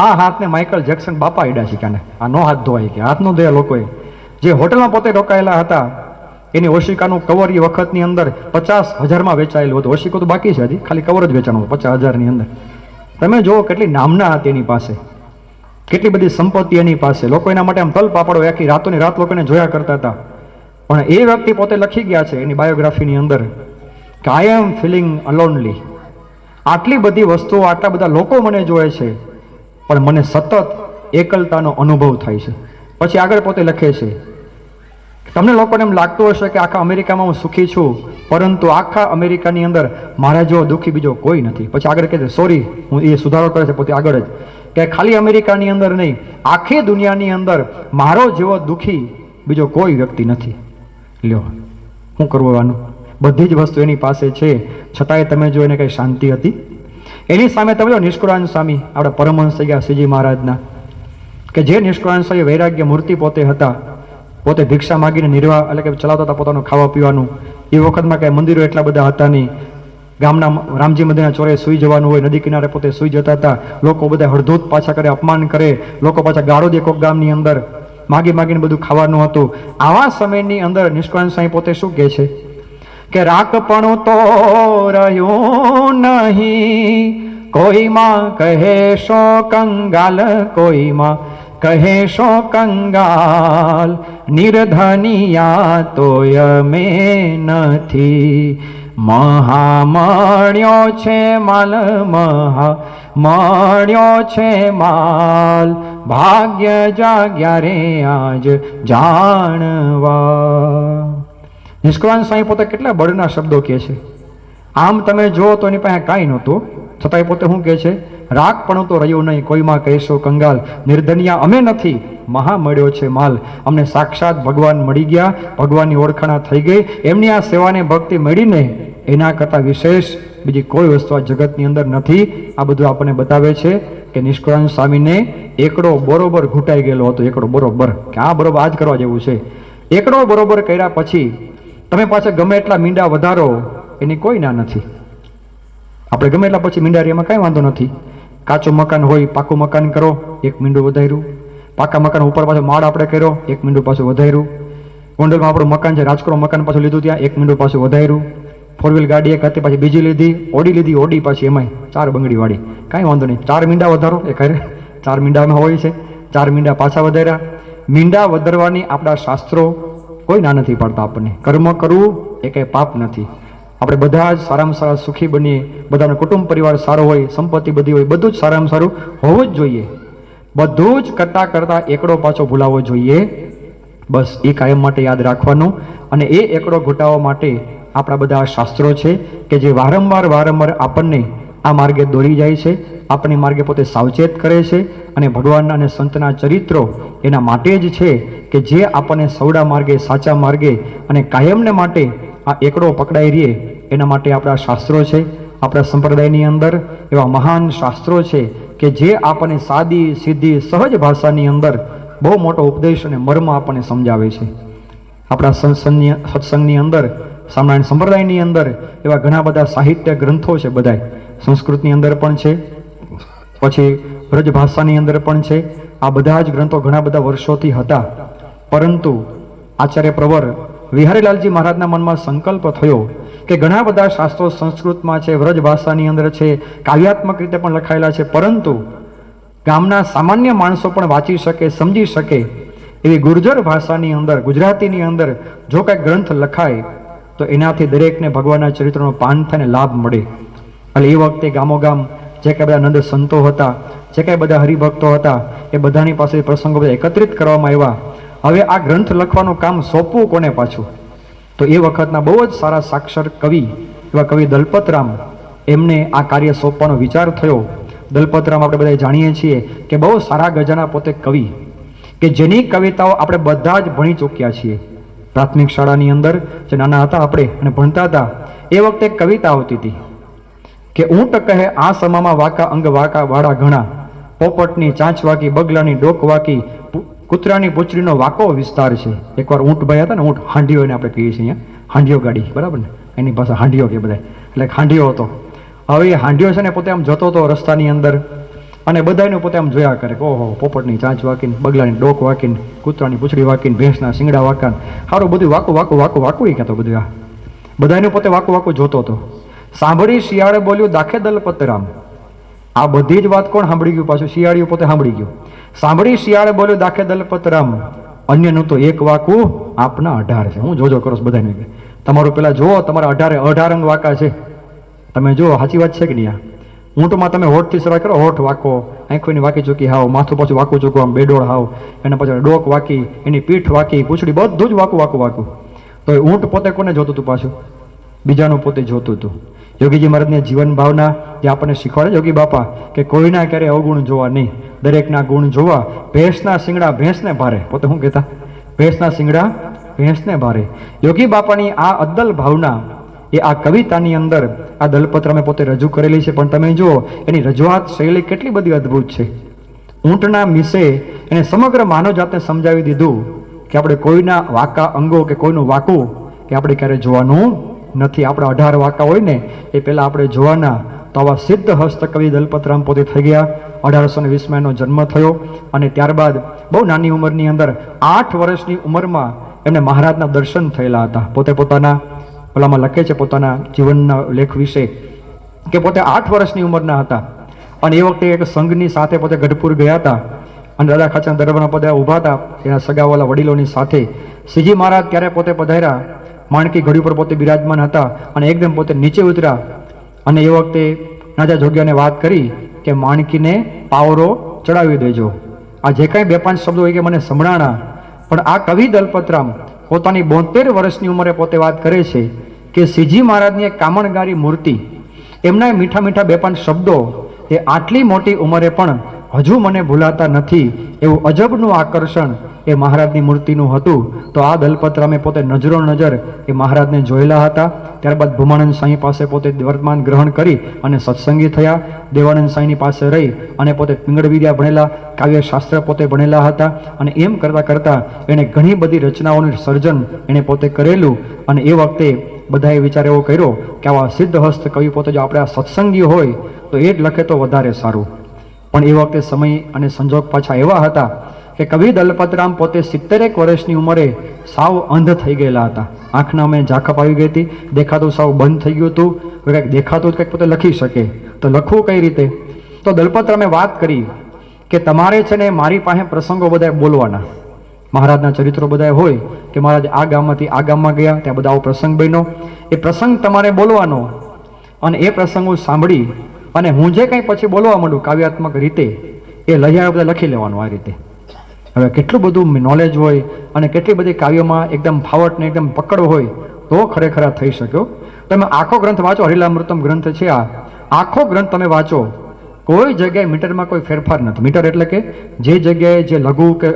આ હાથને માઇકલ જેક્સન બાપા આડ્યા છે ક્યાં? આ નો હાથ ધોવાય કે હાથ નો ધોયા લોકોએ. જે હોટલમાં પોતે રોકાયેલા હતા એની ઓશિકાનું કવર એ વખતની અંદર 50,000માં વેચાયેલું હતું. ઓશિકો તો બાકી છે, હજી ખાલી કવર જ વેચાણું 50,000ની અંદર. તમે જુઓ કેટલી નામના હતી એની પાસે, કેટલી બધી સંપત્તિ એની પાસે. લોકો એના માટે આમ તલ પાપડો આખી રાતોની રાત લોકોને જોયા કરતા હતા. પણ એ વ્યક્તિ પોતે લખી ગયા છે એની બાયોગ્રાફીની અંદર કે આઈ એમ ફિલિંગ અલોનલી. આટલી બધી વસ્તુઓ, આટલા બધા લોકો મને જોવે છે પણ મને સતત એકલતાનો અનુભવ થાય છે. પછી આગળ પોતે લખે છે, તમને લોકોને એમ લાગતું હશે કે આખા અમેરિકામાં હું સુખી છું, પરંતુ આખા અમેરિકાની અંદર મારા જેવો દુઃખી બીજો કોઈ નથી. પછી આગળ કહે છે, સોરી, હું એ સુધારો કરે છે પોતે આગળ જ કે ખાલી અમેરિકાની અંદર નહીં, આખી દુનિયાની અંદર મારો જેવો દુઃખી બીજો કોઈ વ્યક્તિ નથી. લ્યો, શું કરવાનું? બધી જ વસ્તુ એની પાસે છે, છતાંય તમે જો એને કઈ શાંતિ હતી? એની સામે તમે જો નિષ્કુળાનંદ સ્વામી, આપણા પરમહંસ થઈ ગયા શ્રીજી મહારાજના, કે જે નિષ્કુળાનંદ સ્વામી વૈરાગ્ય મૂર્તિ પોતે હતા, પોતે ભિક્ષા માગીને નિર્વાહ એટલે કે ચલાવતા હતા પોતાનું ખાવા પીવાનું. એ વખતમાં કઈ મંદિરો એટલા બધા હતા નહીં. ગામના રામજી મંદિરના ચોરે સુઈ જવાનું હોય, નદી કિનારે પોતે સુઈ જતા હતા. લોકો બધા હળધૂત પાછા કરે, અપમાન કરે, લોકો પાછા ગાળો દે કોક ગામની અંદર, માગી માગીને બધું ખાવાનું હતું. આવા સમયની અંદર નિષ્કુળાનંદ સ્વામી પોતે શું કહે છે કે રાખપણું તો રહ્યું નહીં, કોઈમાં કહેશો કંગાલ, કોઈમાં કહેશો કંગાલ, નિર્ધનિયા તોય મેં નથી, મહામણ્યો છે માલ, મહામણ્યો છે માલ, ભાગ્ય જાગ્યા રે આજ જાણવા. નિષ્કુળાનંદ સ્વામી પોતે કેટલા બળના શબ્દો કહે છે. આમ તમે જુઓ તો એની પાસે કાંઈ નહોતું, છતાંય પોતે શું કહે છે? રાખપણું તો રહ્યું નહીં, કોઈમાં કહેશો કંગાલ, નિર્ધનિયા અમે નથી, મહા મળ્યો છે માલ. અમને સાક્ષાત ભગવાન મળી ગયા, ભગવાનની ઓળખાણ થઈ ગઈ. એમની આ સેવાને ભક્તિ મળીને એના કરતાં વિશેષ બીજી કોઈ વસ્તુ આ જગતની અંદર નથી. આ બધું આપણને બતાવે છે કે નિષ્કુળાનંદ સ્વામીને એકડો બરોબર ઘૂંટાઈ ગયેલો હતો. એકડો બરોબર કે આ બરોબર આ જ કરવા જેવું છે. એકડો બરોબર કર્યા પછી તમે પાછા ગમે એટલા મીંડા વધારો, એની કોઈ ના નથી. આપણે ગમે એટલા પછી મીંડા એમાં કાંઈ વાંધો નથી. કાચું મકાન હોય, પાકું મકાન કરો, એક મીંડું વધાર્યું. પાકા મકાન ઉપર પાછો માળ આપણે કર્યો, એક મીંડું પાછું વધાર્યું. ગોંડલમાં આપણું મકાન છે, રાજકોટ મકાન પાછું લીધું, ત્યાં એક મીંડું પાછું વધાર્યું. 4 વ્હીલ ગાડી એક હતી, પાછી બીજી લીધી, ઓડી પાછી એમાંય 4 બંગડી વાળી. કાંઈ વાંધો નહીં, 4 મીંડા વધારો એ ખરે, 4 મીંડામાં હોય છે, 4 મીંડા પાછા વધાર્યા. મીંડા વધારવાની આપણા શાસ્ત્રો કોઈ ના નથી પાડતા આપણને. કર્મ કરવું એ કંઈ પાપ નથી. આપણે બધા જ સારામાં સારા સુખી બનીએ, બધાનો કુટુંબ પરિવાર સારો હોય, સંપત્તિ બધી હોય, બધું જ સારામાં સારું હોવું જ જોઈએ. બધું જ કરતા એકડો પાછો ભૂલાવો જોઈએ. બસ એ કાયમ માટે યાદ રાખવાનું. અને એ એકડો ઘટાડવા માટે આપણા બધા શાસ્ત્રો છે કે જે વારંવાર આપણને આ માર્ગે દોરી જાય છે, આપણી માર્ગે પોતે સાવચેત કરે છે. અને ભગવાનના અને સંતના ચરિત્રો એના માટે જ છે કે જે આપણને સવડા માર્ગે, સાચા માર્ગે અને કાયમને માટે આ એકડો પકડાઈ રહે, એના માટે આપણા શાસ્ત્રો છે. આપણા સંપ્રદાયની અંદર એવા મહાન શાસ્ત્રો છે કે જે આપણને સાદી સીધી સહજ ભાષાની અંદર બહુ મોટો ઉપદેશ અને મર્મ આપણને સમજાવે છે. આપણા સત્સંગની અંદર, સ્વામિનારાયણ સંપ્રદાયની અંદર એવા ઘણા બધા સાહિત્ય ગ્રંથો છે. બધાય સંસ્કૃતની અંદર પણ છે, પછી વ્રજ ભાષાની અંદર પણ છે. આ બધા જ ગ્રંથો ઘણા બધા વર્ષોથી હતા, પરંતુ આચાર્ય પ્રવર વિહારીલાલજી મહારાજના મનમાં સંકલ્પ થયો કે ઘણા બધા શાસ્ત્રો સંસ્કૃતમાં છે, વ્રજ ભાષાની અંદર છે, કાવ્યાત્મક રીતે પણ લખાયેલા છે, પરંતુ ગામના સામાન્ય માણસો પણ વાંચી શકે, સમજી શકે એવી ગુર્જર ભાષાની અંદર, ગુજરાતીની અંદર જો કંઈક ગ્રંથ લખાય તો એનાથી દરેકને ભગવાનના ચરિત્રનો પાન થાય ને લાભ મળે. એટલે એ વખતે ગામોગામ જે કાંઈ બધા નંદ સંતો હતા, જે કાંઈ બધા હરિભક્તો હતા, એ બધાની પાસે પ્રસંગો બધા એકત્રિત કરવામાં આવ્યા. હવે આ ગ્રંથ લખવાનું કામ સોંપવું કોને પાછું? તો એ વખતના બહુ જ સારા સાક્ષર કવિ એવા કવિ દલપતરામ, એમને આ કાર્ય સોંપવાનો વિચાર થયો. દલપતરામ આપણે બધા જાણીએ છીએ કે બહુ સારા ગજાના પોતે કવિ, કે જેની કવિતાઓ આપણે બધા જ ભણી ચૂક્યા છીએ. પ્રાથમિક શાળાની અંદર જે નાના હતા આપણે અને ભણતા હતા, એ વખતે એક કવિતા આવતી હતી કે ઊંટ કહે આ સમામાં વાકા અંગ વાકા વાળા ઘણા, પોપટની ચાંચ વાકી, બગલાની ડોક વાકી, કૂતરાની પૂંછડીનો વાકો વિસ્તાર છે. એકવાર ઊંટ ભાઈ હતા ને, ઊંટ હાંડિયો એને આપણે કહીએ છીએ અહીંયા, હાંડિયો ગાડી, બરાબર ને, એની પાસે હાંડિયો કે બધા, એટલે હાંડિયો હતો. હવે એ હાંડિયો છે ને પોતે આમ જતો હતો રસ્તાની અંદર, અને બધાનું પોતે આમ જોયા કરે કે ઓહો, પોપટની ચાંચ વાકીને, બગલાની ડોક વાકીને, કૂતરાની પૂંછડી વાકીને, ભેંસના શિંગડા વાકાને, સારું બધું વાકું વાકું વાકું વાકું એ કહેતો બધું. આ બધાનું પોતે વાકું વાકું જોતો હતો. સાંભળી શિયાળે બોલ્યું દાખે દલપતરામ. આ બધી જ વાત કોણ સાંભળી ગયું? પાછું શિયાળિયું પોતે સાંભળી ગયું. સાંભળી શિયાળે બોલ્યું દાખે દલપતરામ, અન્યનું તો એક વાકું આપના 18 છે. હું જોજો કરો બધાને, તમારું પેલા જુઓ, તમારા 18 અંગ વાકા છે. તમે જુઓ સાચી વાત છે કે નહીં? ઊંટમાં તમે હોઠથી શરૂઆત કરો, હોઠ વાકો, આંખોની વાકી ચૂકી હાવ, માથું પાછું વાકું ચૂકવું, આમ બેડોળ હાવ, એના પછી ડોક વાકી, એની પીઠ વાકી, પૂંછડી, બધું જ વાકું વાકું વાકું. તો એ ઊંટ પોતે કોને જોતું હતું? પાછું બીજાનું પોતે જોતું હતું. યોગીજી મહારાજની જીવન ભાવના જે આપણને શીખવાડે યોગી બાપા, કે કોઈના ક્યારે અવગુણ જોવા નહીં, દરેકના ગુણ જોવા. ભેંસના શિંગડા ભેંસને ભારે, પોતે શું કહેતા? ભેંસના શિંગડા ભેંસને ભારે. યોગી બાપાની આ અદ્દલ ભાવના એ આ કવિતાની અંદર આ દલપતરામે પોતે રજૂ કરેલી છે. પણ તમે જુઓ એની રજૂઆત શૈલી કેટલી બધી અદ્ભુત છે. ઊંટના મિસે એને સમગ્ર માનવ જાતને સમજાવી દીધું કે આપણે કોઈના વાકા અંગો કે કોઈનું વાકું કે આપણે ક્યારે જોવાનું નથી. આપણે 18 વાકા હોય ને એ પહેલાં આપણે જોવાના. તો આવા સિદ્ધ હસ્ત કવિ દલપતરામ પોતે થઈ ગયા. 1820માં એનો જન્મ થયો, અને ત્યારબાદ બહુ નાની ઉંમરની અંદર 8 વર્ષની ઉંમરમાં એમને મહારાજના દર્શન થયેલા હતા. પોતે પોતાના પેલામાં લખે છે પોતાના જીવનના લેખ વિશે કે પોતે 8 વર્ષની ઉંમરના હતા, અને એ વખતે એક સંઘની સાથે પોતે ગઢપુર ગયા હતા, અને દાદા ખાચરના દરબારના પદે ઊભા હતા એના સગાવાલા વડીલોની સાથે. શ્રીજી મહારાજ ત્યારે પોતે પધાર્યા, માણકી ઘડી ઉપર પોતે બિરાજમાન હતા, અને એકદમ પોતે નીચે ઉતર્યા, અને એ વખતે રાજા જોગ્યાને વાત કરી કે માણકીને પાવરો ચડાવી દેજો. આ જે કાંઈ 2-5 શબ્દો હોય કે મને સંભળાણા, પણ આ કવિ દલપતરામ પોતાની 72 વર્ષની ઉંમરે પોતે વાત કરે છે કે શ્રીજી મહારાજની એક કામણગારી મૂર્તિ, એમના મીઠા મીઠા 2-5 શબ્દો એ આટલી મોટી ઉંમરે પણ હજુ મને ભૂલાતા નથી. એવું અજબનું આકર્ષણ એ મહારાજની મૂર્તિનું હતું. તો આ દલપતરામે પોતે નજરો નજર એ મહારાજને જોયેલા હતા. ત્યારબાદ ભૂમાનંદ સાંઈ પાસે પોતે વર્તમાન ગ્રહણ કરી અને સત્સંગી થયા. દેવાનંદ સાંઈની પાસે રહી અને પોતે પિંગળ વિદ્યા ભણેલા, કાવ્યશાસ્ત્ર પોતે ભણેલા હતા, અને એમ કરતાં કરતાં એણે ઘણી બધી રચનાઓનું સર્જન એણે પોતે કરેલું. અને એ વખતે બધાએ વિચાર એવો કર્યો કે આવા સિદ્ધ હસ્ત કવિ પોતે જો આપણે આ સત્સંગી હોય તો એ જ લખે તો વધારે સારું. પણ એ વખતે સમય અને સંજોગ પાછા એવા હતા કે કવિ દલપતરામ પોતે 70 વર્ષની ઉંમરે સાવ અંધ થઈ ગયેલા હતા. આંખના અમે ઝાંખપ આવી ગઈ હતી, દેખાતું સાવ બંધ થઈ ગયું હતું. કંઈક દેખાતું કંઈક પોતે લખી શકે, તો લખવું કઈ રીતે? તો દલપતરામે વાત કરી કે તમારે છે ને મારી પાસે પ્રસંગો બધા બોલવાના. મહારાજના ચરિત્રો બધા હોય કે મહારાજ આ ગામમાંથી આ ગામમાં ગયા, ત્યાં બધા આવો પ્રસંગ બન્યો, એ પ્રસંગ તમારે બોલવાનો, અને એ પ્રસંગ હું સાંભળી અને હું જે કંઈ પછી બોલવા માંડું કાવ્યાત્મક રીતે એ લહિયા બધા લખી લેવાનું. આ રીતે હવે કેટલું બધું નોલેજ હોય અને કેટલી બધી કાવ્યોમાં એકદમ ફાવટ ને એકદમ પકડ હોય તો ખરેખર આ થઈ શક્યો. તમે આખો ગ્રંથ વાંચો, હરિલામૃતમ ગ્રંથ છે, આ આખો ગ્રંથ તમે વાંચો, કોઈ જગ્યાએ મીટરમાં કોઈ ફેરફાર નથી. મીટર એટલે કે જે જગ્યાએ જે લઘુ કે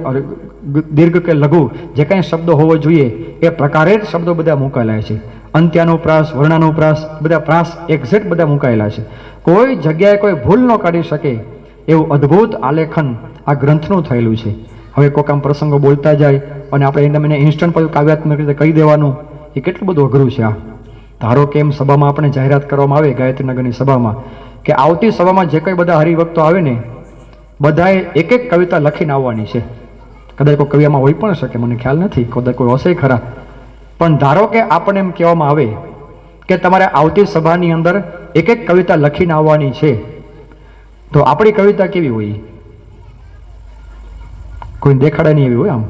દીર્ઘ કે લઘુ જે કાંઈ શબ્દો હોવો જોઈએ એ પ્રકારે જ શબ્દો બધા મુકાયેલા છે. અંત્યાનુપ્રાસ, વર્ણાનુપ્રાસ, બધા પ્રાસ એક્ઝેક્ટ બધા મુકાયેલા છે. કોઈ જગ્યાએ કોઈ ભૂલ ન કાઢી શકે એવું અદ્ભુત આલેખન આ ગ્રંથનું થયેલું છે. હવે કોઈક આમ પ્રસંગો બોલતા જાય અને આપણે એને ઇન્સ્ટન્ટ પછી કાવ્યાત્મક રીતે કહી દેવાનું, એ કેટલું બધું અઘરું છે. આ ધારો કે એમ સભામાં આપણે જાહેરાત કરવામાં આવે ગાયત્રીનગરની સભામાં કે આવતી સભામાં જે કંઈ બધા હરિભક્તો આવે ને બધાએ એક એક કવિતા લખીને આવવાની છે. કદાચ કોઈ કવિયામાં હોઈ પણ શકે, મને ખ્યાલ નથી, કદાચ કોઈ હશે ખરા. પણ ધારો કે આપણને એમ કહેવામાં આવે કે તમારે આવતી સભાની અંદર એક એક કવિતા લખીને આવવાની છે, તો આપણી કવિતા કેવી હોય? કોઈ દેખાડે નહીં એવી હોય. આમ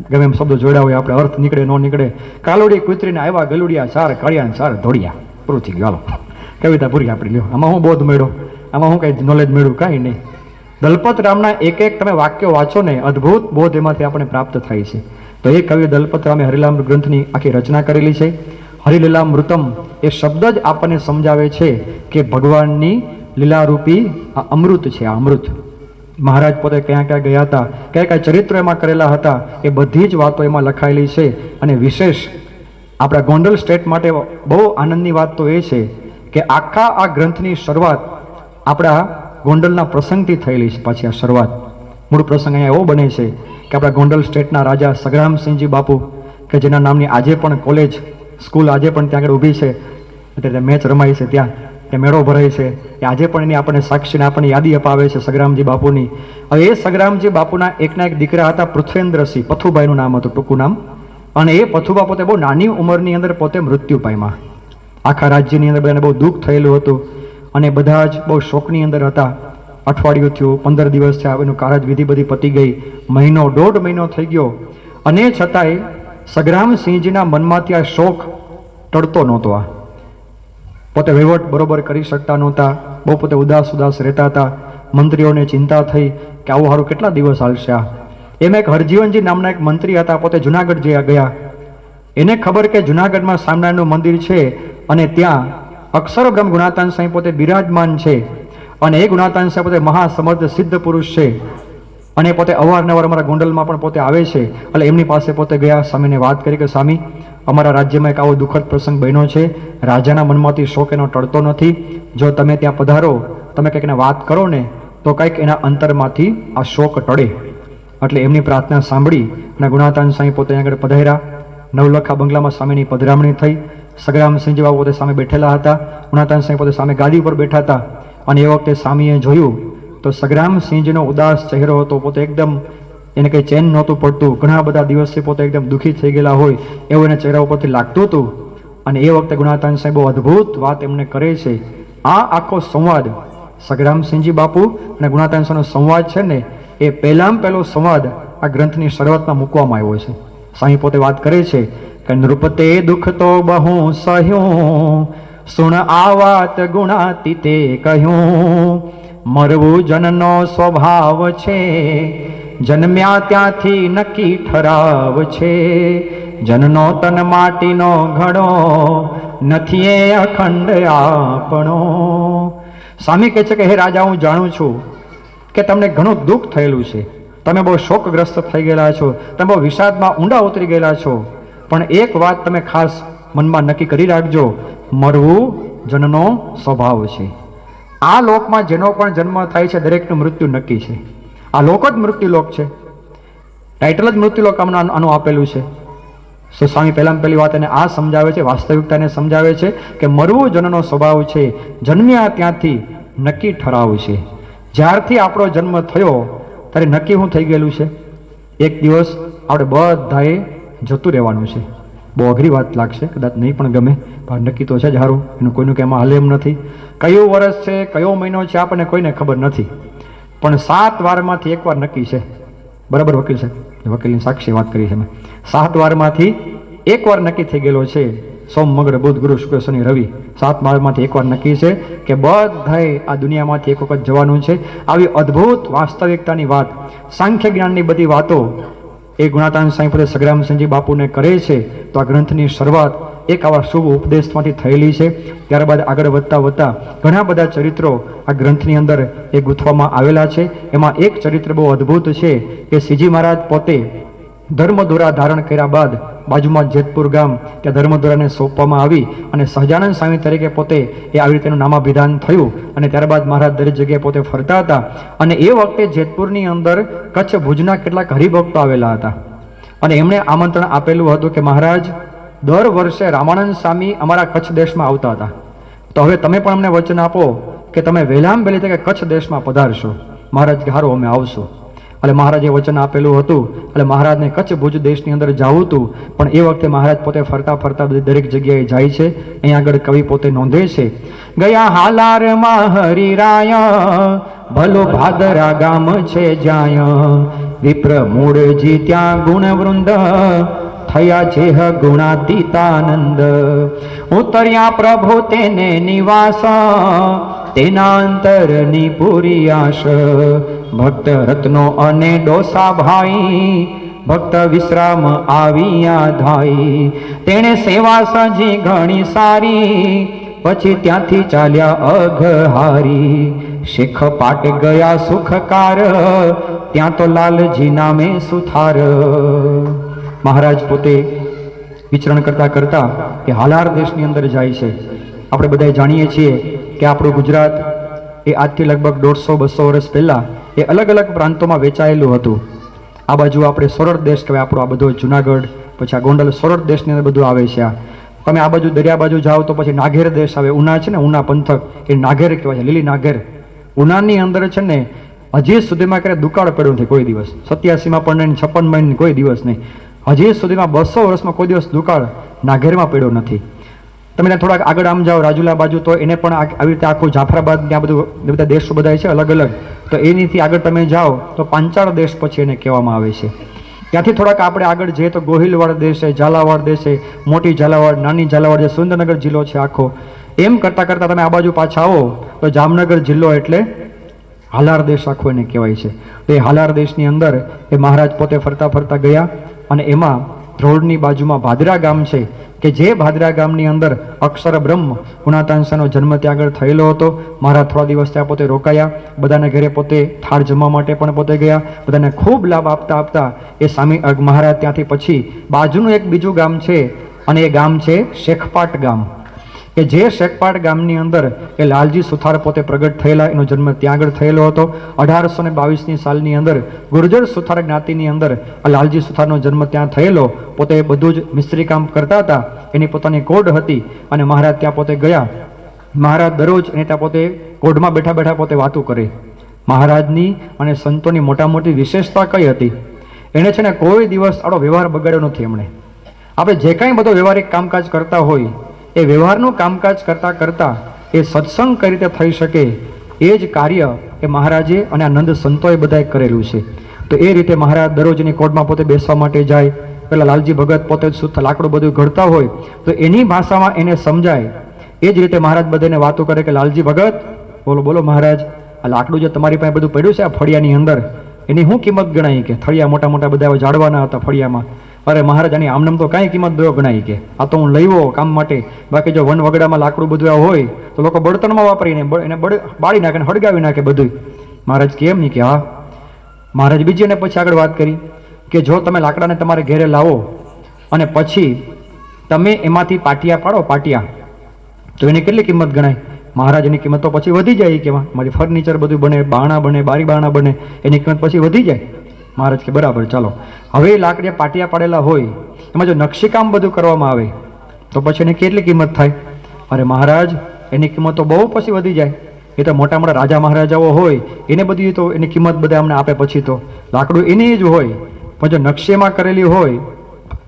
ગમે એમ શબ્દો જોડ્યા હોય, આપણે અર્થ નીકળે ન નીકળે. કાલોડી કૂતરીને આવ્યા ગલુડિયા ચાર, કાળિયા ચાર ધોળિયા, પૂરું થઈ ગયું, હાલો કવિતા પૂરી આપણી. લ્યો આમાં હું બોધ મળ્યો, આમાં હું કંઈ નોલેજ મેળવું, કાંઈ નહીં. દલપત રામના એક એક તમે વાક્યો વાંચો ને, અદ્ભુત બોધ એમાંથી આપણે પ્રાપ્ત થાય છે. તો એ કવિ દલપત રામે હરિલામૃત ગ્રંથની આખી રચના કરેલી છે. હરિલીલામૃતમ એ શબ્દ જ આપણને સમજાવે છે કે ભગવાનની લીલારૂપી આ અમૃત છે. આ અમૃત મહારાજ પોતે ક્યાં ક્યાં ગયા હતા, કયા કયા ચરિત્રો એમાં કરેલા હતા, એ બધી જ વાતો એમાં લખાયેલી છે. અને વિશેષ આપણા ગોંડલ સ્ટેટ માટે બહુ આનંદની વાત તો એ છે કે આખા આ ગ્રંથની શરૂઆત આપણા ગોંડલના પ્રસંગથી થયેલી છે. પાછી આ શરૂઆત મૂળ પ્રસંગ અહીંયા એવો બને છે કે આપણા ગોંડલ સ્ટેટના રાજા સગ્રામસિંહજી બાપુ, કે જેના નામની આજે પણ કોલેજ સ્કૂલ આજે પણ ત્યાં આગળ ઊભી છે, અત્યારે મેચ રમાય છે, ત્યાં મેળો ભરાય છે, એ આજે પણ એની આપણને સાક્ષીને આપણને યાદી અપાવે છે સગ્રામજી બાપુની. હવે એ સગ્રામજી બાપુના એકના એક દીકરા હતા પૃથ્વેન્દ્રસિંહ, પથુભાઈનું નામ હતું, ટૂંકું નામ. અને એ પથુબા પોતે બહુ નાની ઉંમરની અંદર પોતે મૃત્યુ પામ્યા. આખા રાજ્યની અંદર બધાને બહુ દુઃખ થયેલું હતું અને બધા જ બહુ શોકની અંદર હતા. અઠવાડિયું થયું, 15 દિવસ થયા, એનું કારજ વિધિ બધી પતી ગઈ, મહિનો 1.5 મહિનો થઈ ગયો, અને છતાંય સગ્રામસિંહજીના મનમાંથી આ શોક ટળતો નહોતો. આ પોતે વહીવટ બરોબર કરી શકતા નહોતા, બહુ પોતે ઉદાસ રહેતા હતા. મંત્રીઓને ચિંતા થઈ કે આવું સારું કેટલા દિવસ હાલશે આ. એમ એક હરજીવનજી નામના એક મંત્રી હતા, પોતે જુનાગઢ ગયા. એને ખબર કે જુનાગઢમાં સ્વામિનારાયણનું મંદિર છે અને ત્યાં અક્ષરબ્રહ્મ ગુણાતાન સ્વામી પોતે બિરાજમાન છે, અને એ ગુણાતાન સ્વામી પોતે મહાસમર્થ સિદ્ધ પુરુષ છે, અને પોતે અવારનવાર અમારા ગોંડલમાં પણ પોતે આવે છે. એટલે એમની પાસે પોતે ગયા, સ્વામીને વાત કરી કે સ્વામી, અમારા રાજ્યમાં એક આવો દુઃખદ પ્રસંગ બન્યો છે, રાજાના મનમાંથી શોક એનો ટળતો નથી, જો તમે ત્યાં પધારો, તમે કંઈક એને વાત કરો ને તો કંઈક એના અંતરમાંથી આ શોક ટળે. એટલે એમની પ્રાર્થના સાંભળી અને ગુણાતાન સ્વામી પોતે આગળ પધાર્યા. નવલખા બંગલામાં સ્વામીની પધરામણી થઈ. સગ્રામસિંહજી બાબુ પોતે સામે બેઠેલા હતા, ગુણાતાન સ્વામી પોતે સામે ગાદી ઉપર બેઠા હતા. અને એ વખતે સ્વામીએ જોયું તો સગ્રામસિંહજીનો ઉદાસ ચહેરો હતો, પોતે એકદમ એને કંઈ ચેન નહોતું પડતું, ઘણા બધા દિવસથી પોતે એકદમ દુઃખી થઈ ગયેલા હોય એવું એને ચહેરા ઉપરથી લાગતું હતું. અને એ વખતે ગુણાતાન સાહેબ બહુ અદ્ભુત વાત એમને કરે છે. આ આખો સંવાદ સગ્રામસિંહજી બાપુ અને ગુણાતાન સાહેબનો સંવાદ છે ને, એ પહેલો સંવાદ આ ગ્રંથની શરૂઆતમાં મૂકવામાં આવ્યો છે. સ્વામી પોતે વાત કરે છે કે નૃપતે દુઃખ તો બહુ સહ્યું, સુણ આ વાત ગુણાતીતે કહ્યું, મરવું જનનો સ્વભાવ છે, જન્મ્યા ત્યાંથી નક્કી ઠરાવ છે, જનનો તન માટીનો ઘડો, નથી એ અખંડ આપણો. સ્વામી કહે છે કે હે રાજા, હું જાણું છું કે તમને ઘણું દુઃખ થયેલું છે, તમે બહુ શોકગ્રસ્ત થઈ ગયેલા છો, તમે બહુ વિષાદમાં ઊંડા ઉતરી ગયેલા છો, પણ એક વાત તમે ખાસ મનમાં નક્કી કરી રાખજો, મરવું જનનો સ્વભાવ છે. આ લોકમાં જેનો પણ જન્મ થાય છે દરેકનું મૃત્યુ નક્કી છે. આ લોક જ મૃત્યુલોક છે, ટાઇટલ જ મૃત્યુલોક આનું આપેલું છે. સો સ્વામી પહેલી વાત એને આ સમજાવે છે, વાસ્તવિકતાને સમજાવે છે કે મરવું જનનો સ્વભાવ છે, જન્મ્યા ત્યાંથી નક્કી ઠરાવ છે. જ્યારથી આપણો જન્મ થયો ત્યારે નક્કી શું થઈ ગયેલું છે, એક દિવસ આપણે બધાએ જતું રહેવાનું છે. બહુ અઘરી વાત લાગશે, કદાચ નહીં પણ ગમે, પણ નક્કી તો છે જ સારું, એનું કોઈનું કે એમાં હાલે એમ નથી. કયું વર્ષ છે, કયો મહિનો છે, આપણને કોઈને ખબર નથી, પણ 7 વારમાંથી એકવાર નક્કી છે. બરાબર વકીલ સાહેબ, વકીલની સાક્ષી વાત કરી છે મેં. 7 વારમાંથી એકવાર નક્કી થઈ ગયેલો છે, સોમ મંગળ બુધ ગુરુ શુક્ર શનિ રવિ, 7 વારમાંથી એકવાર નક્કી છે કે બધાએ આ દુનિયામાંથી એક વખત જવાનું છે. આવી અદ્ભુત વાસ્તવિકતાની વાત, સાંખ્ય જ્ઞાનની બધી વાતો એ ગુણાતાન સ્વામી પોતે સગ્રામસિંહજી બાપુને કરે છે. તો આ ગ્રંથની શરૂઆત એક આવા શુભ ઉપદેશમાંથી થયેલી છે. ત્યારબાદ આગળ વધતા ઘણા બધા ચરિત્રો આ ગ્રંથની અંદર એ ગૂંથવામાં આવેલા છે. એમાં એક ચરિત્ર બહુ અદ્ભુત છે કે શ્રીજી મહારાજ પોતે ધર્મધોરા ધારણ કર્યા બાદ બાજુમાં જેતપુર ગામ ત્યાં ધર્મધોરાને સોંપવામાં આવી અને સહજાનંદ સ્વામી તરીકે પોતે એ આવી રીતેનું નામાભિધાન થયું. અને ત્યારબાદ મહારાજ દરેક જગ્યાએ પોતે ફરતા હતા. અને એ વખતે જેતપુરની અંદર કચ્છ ભુજના કેટલાક હરિભક્તો આવેલા હતા અને એમણે આમંત્રણ આપેલું હતું કે મહારાજ દર વર્ષે રામાનંદ સ્વામી અમારા કચ્છ દેશમાં આવતા હતા, તો હવે તમે પણ અમને વચન આપો કે તમે વહેલામાં વહેલી તકે કચ્છ દેશમાં પધારશો. મહારાજ કે હારું, અમે આવશું. એટલે મહારાજે વચન આપેલું હતું. એટલે મહારાજને કચ્છ ભુજ દેશની અંદર જવું હતું, પણ એ વખતે મહારાજ પોતે ફરતા દરેક જગ્યાએ જાય છે. અહીંયા આગળ કવિ પોતે નોંધે છે, ગયા હાલારમાં હરિરાય, ભલો ભાદરા ગામ છે જ્યાય, વિપ્ર મૂળજી ત્યાં ગુણ વૃંદ, થયા છે ગુણાતીતાનંદ, ઉતર્યા પ્રભુ તેને નિવાસ, તેના અંતરની પૂરી આશ. ભક્ત રત્નો અને ડોસા ભાઈ, ભક્ત વિશ્રામ આવ્યા ધાઈ. તેણે સેવા સજી ઘણી સારી, પછી ત્યાંથી ચાલ્યા અઘહારી. શેખ પાટ ગયા સુખકાર, ત્યાં તો લાલજી નામે સુથાર. મહારાજ પોતે વિચરણ કરતા કરતા એ હાલાર દેશની અંદર જાય છે. આપણે બધા જાણીએ છીએ કે આપણું ગુજરાત એ આજથી લગભગ 150-200 વર્ષ પહેલા એ અલગ અલગ પ્રાંતોમાં વેચાયેલું હતું. આ બાજુ આપણે સોરઠ દેશ કહેવાય આપણો, આ બધો જુનાગઢ, પછી આ ગોંડલ સોરઠ દેશની અંદર બધું આવે છે. તમે આ બાજુ દરિયા બાજુ જાઓ તો પછી નાઘેર દેશ આવે. ઉના છે ને, ઉના પંથક એ નાઘેર કહેવાય છે, લીલી નાઘેર. ઉનાની અંદર છે ને હજી સુધીમાં ક્યારે દુકાળ પડ્યું નથી કોઈ દિવસ. 87માં પણ નહીં, 56માં નહીં, કોઈ દિવસ નહીં. હજી સુધીમાં 200 વર્ષમાં કોઈ દિવસ દુકાળ નાઘેરમાં પડ્યો નથી. તમે ત્યાં થોડાક આગળ આમ જાઓ રાજુલા બાજુ તો એને પણ આવી રીતે આખું જાફરાબાદ ત્યાં બધું બધા દેશો બધા છે અલગ અલગ, તો એનીથી આગળ તમે જાઓ તો પાંચાળ દેશ પછી એને કહેવામાં આવે છે. ત્યાંથી થોડાક આપણે આગળ જઈએ તો ગોહિલવાડ દેશ છે, ઝાલાવાડ દેશ છે, મોટી ઝાલાવાડ, નાની ઝાલાવાડ, જે સુરેન્દ્રનગર જિલ્લો છે આખો. એમ કરતાં કરતાં તમે આ બાજુ પાછા આવો તો જામનગર જિલ્લો એટલે હાલાર દેશ આખો એને કહેવાય છે. તો એ હાલાર દેશની અંદર એ મહારાજ પોતે ફરતા ફરતા ગયા અને એમાં ધ્રોળની બાજુમાં ભાદરા ગામ છે કે જે ભાદરા ગામની અંદર અક્ષર બ્રહ્મ ગુણાતાંશાનો જન્મ ત્યાં આગળ થયેલો હતો. મહારાજ થોડા દિવસ ત્યાં પોતે રોકાયા, બધાના ઘરે પોતે થાળ જમવા માટે પણ પોતે ગયા, બધાને ખૂબ લાભ આપતા આપતા એ સ્વામી મહારાજ ત્યાંથી પછી બાજુનું એક બીજું ગામ છે અને એ ગામ છે શેખપાટ ગામ. કે જે શેખપાટ ગામની અંદર એ લાલજી સુથાર પોતે પ્રગટ થયેલા, એનો જન્મ ત્યાં આગળ થયેલો હતો. 1822ની સાલની અંદર ગુર્જર સુથાર જ્ઞાતિની અંદર આ લાલજી સુથારનો જન્મ ત્યાં થયેલો. પોતે બધું જ મિસ્ત્રી કામ કરતા હતા, એની પોતાની કોડ હતી અને મહારાજ ત્યાં પોતે ગયા. મહારાજ દરરોજ એને ત્યાં પોતે કોડમાં બેઠા બેઠા પોતે વાતો કરે. મહારાજની અને સંતોની મોટા મોટી વિશેષતા કઈ હતી? એણે છે ને કોઈ દિવસ આડો વ્યવહાર બગાડ્યો નથી. એમણે આપણે જે કાંઈ બધો વ્યવહારિક કામકાજ કરતા હોય એ વ્યવહારનું કામકાજ કરતાં કરતાં એ સત્સંગ કઈ રીતે થઈ શકે એ જ કાર્ય એ મહારાજે અને આ નંદ સંતોએ બધાએ કરેલું છે. તો એ રીતે મહારાજ દરરોજની કોડમાં પોતે બેસવા માટે જાય. પેલા લાલજી ભગત પોતે શુદ્ધ લાકડું બધું ઘડતા હોય તો એની ભાષામાં એને સમજાય. એ જ રીતે મહારાજ બધાને વાતો કરે કે લાલજી ભગત બોલો બોલો મહારાજ, આ લાકડું જે તમારી પાસે બધું પડ્યું છે આ ફળિયાની અંદર, એની શું કિંમત ગણાય? કે થળિયા મોટા મોટા બધા ઝાડવાના હતા ફળિયામાં. અરે મહારાજ આની આમનામ તો કાંઈ કિંમત દો ગણાય કે આ તો હું લઈવો કામ માટે. બાકી જો વન વગડામાં લાકડું બધું હોય તો લોકો બળતણમાં વાપરીને એને બાળી નાખે, હળગાવી નાખે બધું. મહારાજ કેમ નહીં કે હા. મહારાજ બીજી અને પછી આગળ વાત કરી કે જો તમે લાકડાને તમારે ઘેરે લાવો અને પછી તમે એમાંથી પાટિયા પાડો, પાટિયા, તો એની કેટલી કિંમત ગણાય? મહારાજ એની કિંમત તો પછી વધી જાય. કે મારી ફર્નિચર બધું બને, બારણા બને, બારી બારણા બને, એની કિંમત પછી વધી જાય. મહારાજ કે બરાબર ચાલો. હવે લાકડીયા પાટિયા પાડેલા હોય એમાં જો નકશીકામ બધું કરવામાં આવે તો પછી એની કેટલી કિંમત થાય? અરે મહારાજ એની કિંમત તો બહુ પછી વધી જાય. એ તો મોટા મોટા રાજા મહારાજાઓ હોય એને બધી તો એની કિંમત બધા અમને આપે પછી તો લાકડું એની જ હોય, પણ જો નકશેમાં કરેલી હોય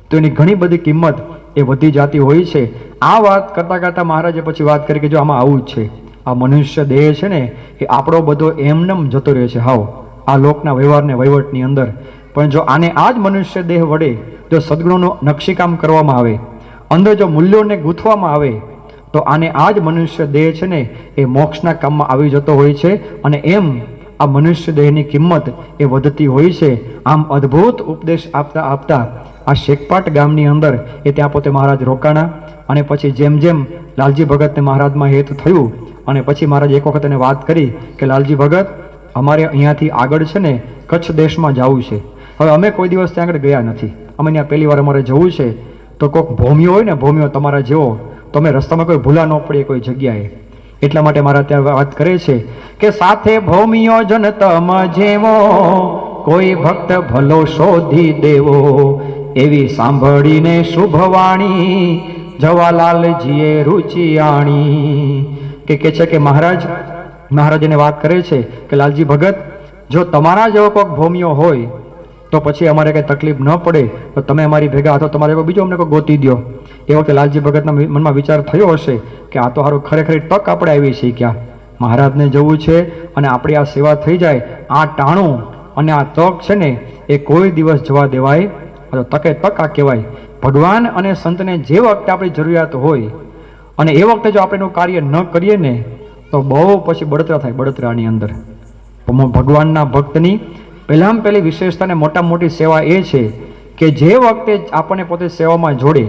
તો એની ઘણી બધી કિંમત એ વધી જતી હોય છે. આ વાત કરતાં કરતાં મહારાજે પછી વાત કરી કે જો આમાં આવું જ છે, આ મનુષ્ય દેહ છે ને એ આપણો બધો એમનેમ જતો રહે છે હાવ આ લોકના વ્યવહારને વહીવટની અંદર. પણ જો આને આ જ મનુષ્ય દેહ વડે જો સદગુણોનું નકશીકામ કરવામાં આવે, અંદર જો મૂલ્યોને ગૂંથવામાં આવે તો આને આ જ મનુષ્ય દેહ છે ને એ મોક્ષના કામમાં આવી જતો હોય છે. અને એમ આ મનુષ્ય દેહની કિંમત એ વધતી હોય છે. આમ અદ્ભુત ઉપદેશ આપતા આપતા આ શેખપાટ ગામની અંદર એ ત્યાં પોતે મહારાજ રોકાણા. અને પછી જેમ જેમ લાલજી ભગતને મહારાજમાં હેત થયું અને પછી મહારાજ એક વખત એને વાત કરી કે લાલજી ભગત અમારે અહીંયાથી આગળ છે ને કચ્છ દેશમાં જવું છે. હવે અમે કોઈ દિવસ ત્યાં આગળ ગયા નથી, અમે ત્યાં પહેલી વાર અમારે જવું છે. તો કોઈક ભોમિયો હોય ને, ભોમિયો તમારા જેવો, તો અમે રસ્તામાં કોઈ ભૂલા ન પડીએ કોઈ જગ્યાએ. એટલા માટે મારા ત્યાં વાત કરે છે કે સાથે ભૌમિયો જન તમ જેવો કોઈ ભક્ત ભલો શોધી દેવો, એવી સાંભળીને શુભવાણી જવાલાલજીએ રુચિ આણી. કે છે કે મહારાજ એને વાત કરે છે કે લાલજી ભગત જો તમારા જેવો કોઈક ભૌમિયો હોય તો પછી અમારે કંઈ તકલીફ ન પડે તો તમે અમારી ભેગા હતો, તમારે કોઈ બીજો અમને કોઈ ગોતી દો. એ વખતે લાલજી ભગતના મનમાં વિચાર થયો હશે કે આ તો સારું ખરેખર તક આપણે આવી છે, ક્યાં મહારાજને જવું છે અને આપણી આ સેવા થઈ જાય. આ ટાણું અને આ તક છે ને એ કોઈ દિવસ જવા દેવાય. તકે તક આ કહેવાય. ભગવાન અને સંતને જે વખતે આપણી જરૂરિયાત હોય અને એ વખતે જો આપણે એનું કાર્ય ન કરીએ ને તો બહુ પછી બળતરા થાય બળતરાની અંદર. ભગવાનના ભક્તની પહેલામાં પહેલી વિશેષતા ને મોટામાં મોટી સેવા એ છે કે જે વખતે આપણને પોતે સેવામાં જોડે,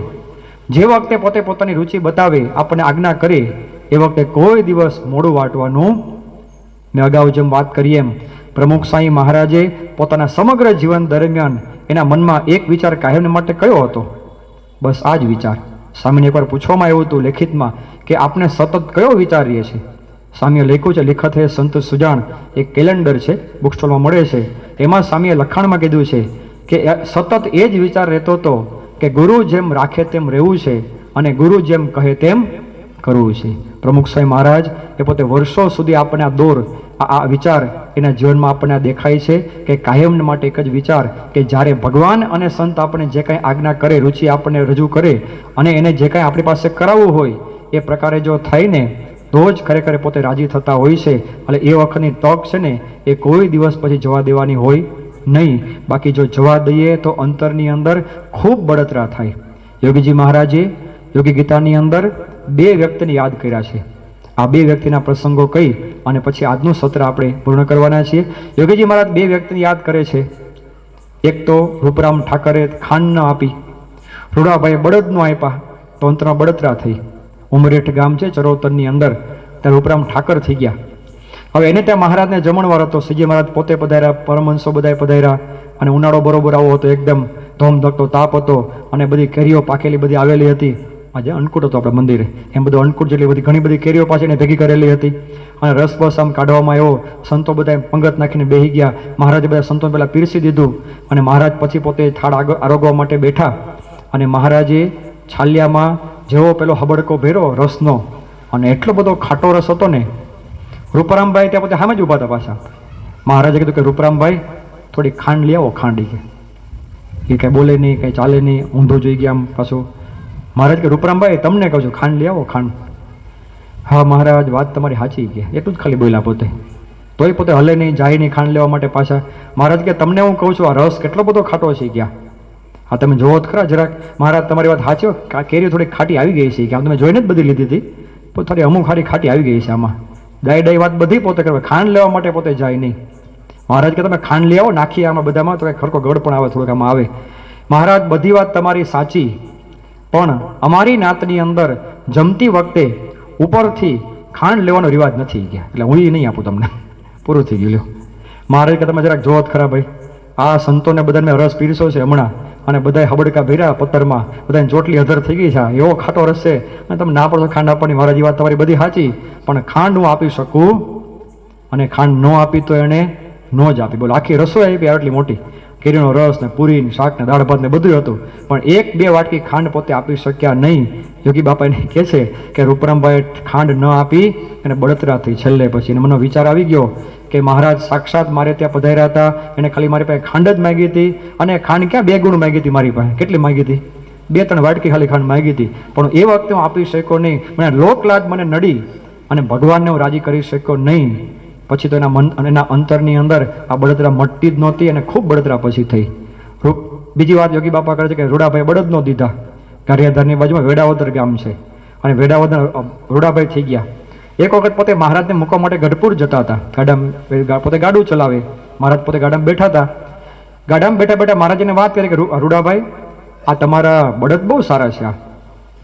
જે વખતે પોતે પોતાની રુચિ બતાવે, આપણને આજ્ઞા કરે, એ વખતે કોઈ દિવસ મોડું વાટવાનું. મેં અગાઉ જેમ વાત કરી એમ પ્રમુખ સાંઈ મહારાજે પોતાના સમગ્ર જીવન દરમિયાન એના મનમાં એક વિચાર કાયમ માટે કયો હતો? બસ આ જ વિચાર. સ્વામીને એકવાર પૂછવામાં આવ્યું હતું લેખિતમાં કે આપને સતત કયો વિચાર રહે છે? સ્વામીએ લખ્યું છે, લિખત હે સંત સુજાણ, એક કેલેન્ડર છે, બુક સ્ટોલમાં મળે છે. એમાં સ્વામીએ લખાણમાં કીધું છે કે સતત એ જ વિચાર રહેતો હતો કે ગુરુ જેમ રાખે તેમ રહેવું છે અને ગુરુ જેમ કહે તેમ કરવું છે. પ્રમુખ સાંઈ મહારાજ એ પોતે વર્ષો સુધી આપણને આ દોર, આ વિચાર એના જીવનમાં આપણને દેખાય છે કે કાયમ માટે એક જ વિચાર કે જ્યારે ભગવાન અને સંત આપણે જે કાંઈ આજ્ઞા કરે, રુચિ આપણને રજૂ કરે અને એને જે કાંઈ આપણી પાસે કરાવવું હોય એ પ્રકારે જો થઈને તો જ ખરેખર પોતે રાજી થતા હોય છે. એટલે એ વખતની તક છે ને એ કોઈ દિવસ પછી જવા દેવાની હોય નહીં. બાકી જો જવા દઈએ તો અંતરની અંદર ખૂબ બળતરા થાય. યોગીજી મહારાજે યોગી ગીતાની અંદર 2 વ્યક્તિને યાદ કર્યા છે. આ 2 વ્યક્તિના પ્રસંગો કહી અને પછી આજનું સત્ર આપણે પૂર્ણ કરવાના છીએ. યોગીજી મહારાજ 2 વ્યક્તિને યાદ કરે છે. એક તો રૂપરામ ઠાકરે ખાંડ ન આપી, રૂડાભાઈ બળદ ન આપ્યા તો અંતરમાં બળતરા થઈ. ઉમરેઠ ગામ છે ચરોતરની અંદર, ત્યાં રૂપરામ ઠાકર થઈ ગયા. હવે એને ત્યાં મહારાજને જમણવાર હતો. શ્રીજી મહારાજ પોતે પધાર્યા, પરમહંસો બધા પધાર્યા અને ઉનાળો બરોબર આવો હતો, એકદમ ધોમધકતો તાપ હતો અને બધી કેરીઓ પાકેલી બધી આવેલી હતી. આજે અન્નકૂટ હતો આપણે મંદિરે, એમ બધું અન્નકૂટ જેટલી બધી ઘણી બધી કેરીઓ પાછી એને ભેગી કરેલી હતી અને રસ બસ આમ કાઢવામાં આવ્યો. સંતો બધા પંગત નાખીને બેસી ગયા. મહારાજે બધા સંતો પહેલાં પીરસી દીધું અને મહારાજ પછી પોતે થાળ આરોગવા માટે બેઠા અને મહારાજે છાલિયામાં જેવો પેલો હબડકો ભેરો રસનો અને એટલો બધો ખાટો રસ હતો ને, રૂપરામભાઈ ત્યાં પોતે સામે જ ઊભા હતા પાછા. મહારાજે કીધું કે રૂપરામભાઈ થોડી ખાંડ લઈ આવો. ખાંડી કે એ કાંઈ બોલે નહીં, કાંઈ ચાલે નહીં, ઊંધો જોઈ ગયા આમ પાછું. મહારાજ કે રૂપરામભાઈ તમને કહું છું ખાંડ લઈ આવો ખાંડ. હા મહારાજ વાત તમારી સાચી કે એટલું જ ખાલી બોલ્યા પોતે, તોય પોતે હલે નહીં, જાય નહીં ખાંડ લેવા માટે પાછા. મહારાજ કે તમને હું કહું છું આ રસ કેટલો બધો ખાટો છે ગયા. હા તમે જોવો જ ખરા જરાક. મહારાજ તમારી વાત સાચી, કેરી થોડી ખાટી આવી ગઈ છે કે આમ તમે જોઈને જ બધી લીધી હતી, પણ થોડી અમુક ખાટી આવી ગઈ છે આમાં. ડાઈ વાત બધી પોતે કરે, ખાંડ લેવા માટે પોતે જાય નહીં. મહારાજ કે તમે ખાંડ લઈ આવો, નાખીએ આમાં બધામાં તો ખરકો ગળ પણ આવે, થોડુંક આમાં આવે. મહારાજ બધી વાત તમારી સાચી, પણ અમારી નાતની અંદર જમતી વખતે ઉપરથી ખાંડ લેવાનો રિવાજ નથી ગયા, એટલે હું એ નહીં આપું તમને. પૂરું થઈ ગયું. લ્યો મહારાજ કે તમે જરાક જોવો જ ખરા ભાઈ, આ સંતોને બધાને રસ પીરસો છે હમણાં અને બધા હબડકા ભર્યા પથ્થરમાં, બધાને ચોટલી અધર થઈ ગઈ છે, એવો ખાટો રસ છે અને તમે ના પડશો ખાંડ આપવાની. મહારાજ વાત તમારી બધી સાચી, પણ ખાંડ હું આપી શકું અને ખાંડ ન આપી તો એને ન જ આપી. બોલો આખી રસોઈ આપી આટલી મોટી, કેરીનો રસ ને પૂરી ને શાક ને દાળ ભાત ને બધું હતું, પણ 1-2 વાટકી ખાંડ પોતે આપી શક્યા નહીં. યોગી બાપા એને કહે છે કે રૂપરામભાઈ ખાંડ ન આપી અને બળતરા થઈ. છેલ્લે પછી મને વિચાર આવી ગયો કે મહારાજ સાક્ષાત મારે ત્યાં પધાર્યા હતા, એને ખાલી મારી પાસે ખાંડ જ માગી હતી અને ખાંડ ક્યાં 2 ગુણ માગી હતી મારી પાસે. કેટલી માગી હતી? 2-3 વાટકી ખાલી ખાંડ માગી હતી, પણ એ વખતે હું આપી શક્યો નહીં. મને લોકલાજ મને નડી અને ભગવાનને હું રાજી કરી શક્યો નહીં. પછી તો એના મન અને એના અંતરની અંદર આ બળતરા મટતી જ નહોતી અને ખૂબ બળતરા પછી થઈ. બીજી વાત યોગી બાપા કરે છે કે રૂડાભાઈ બળદ ન દીધા. ગારિયાધારની બાજુમાં વેડાવદર ગામ છે અને વેડાવદર રૂડાભાઈ થઈ ગયા. એક વખત પોતે મહારાજને મૂકવા માટે ગઢપુર જતા હતા. પોતે ગાડું ચલાવે, મહારાજ પોતે ગાડામાં બેઠા હતા. ગાડામાં બેઠા બેઠા મહારાજને વાત કરી કે રૂડાભાઈ આ તમારા બળદ બહુ સારા છે.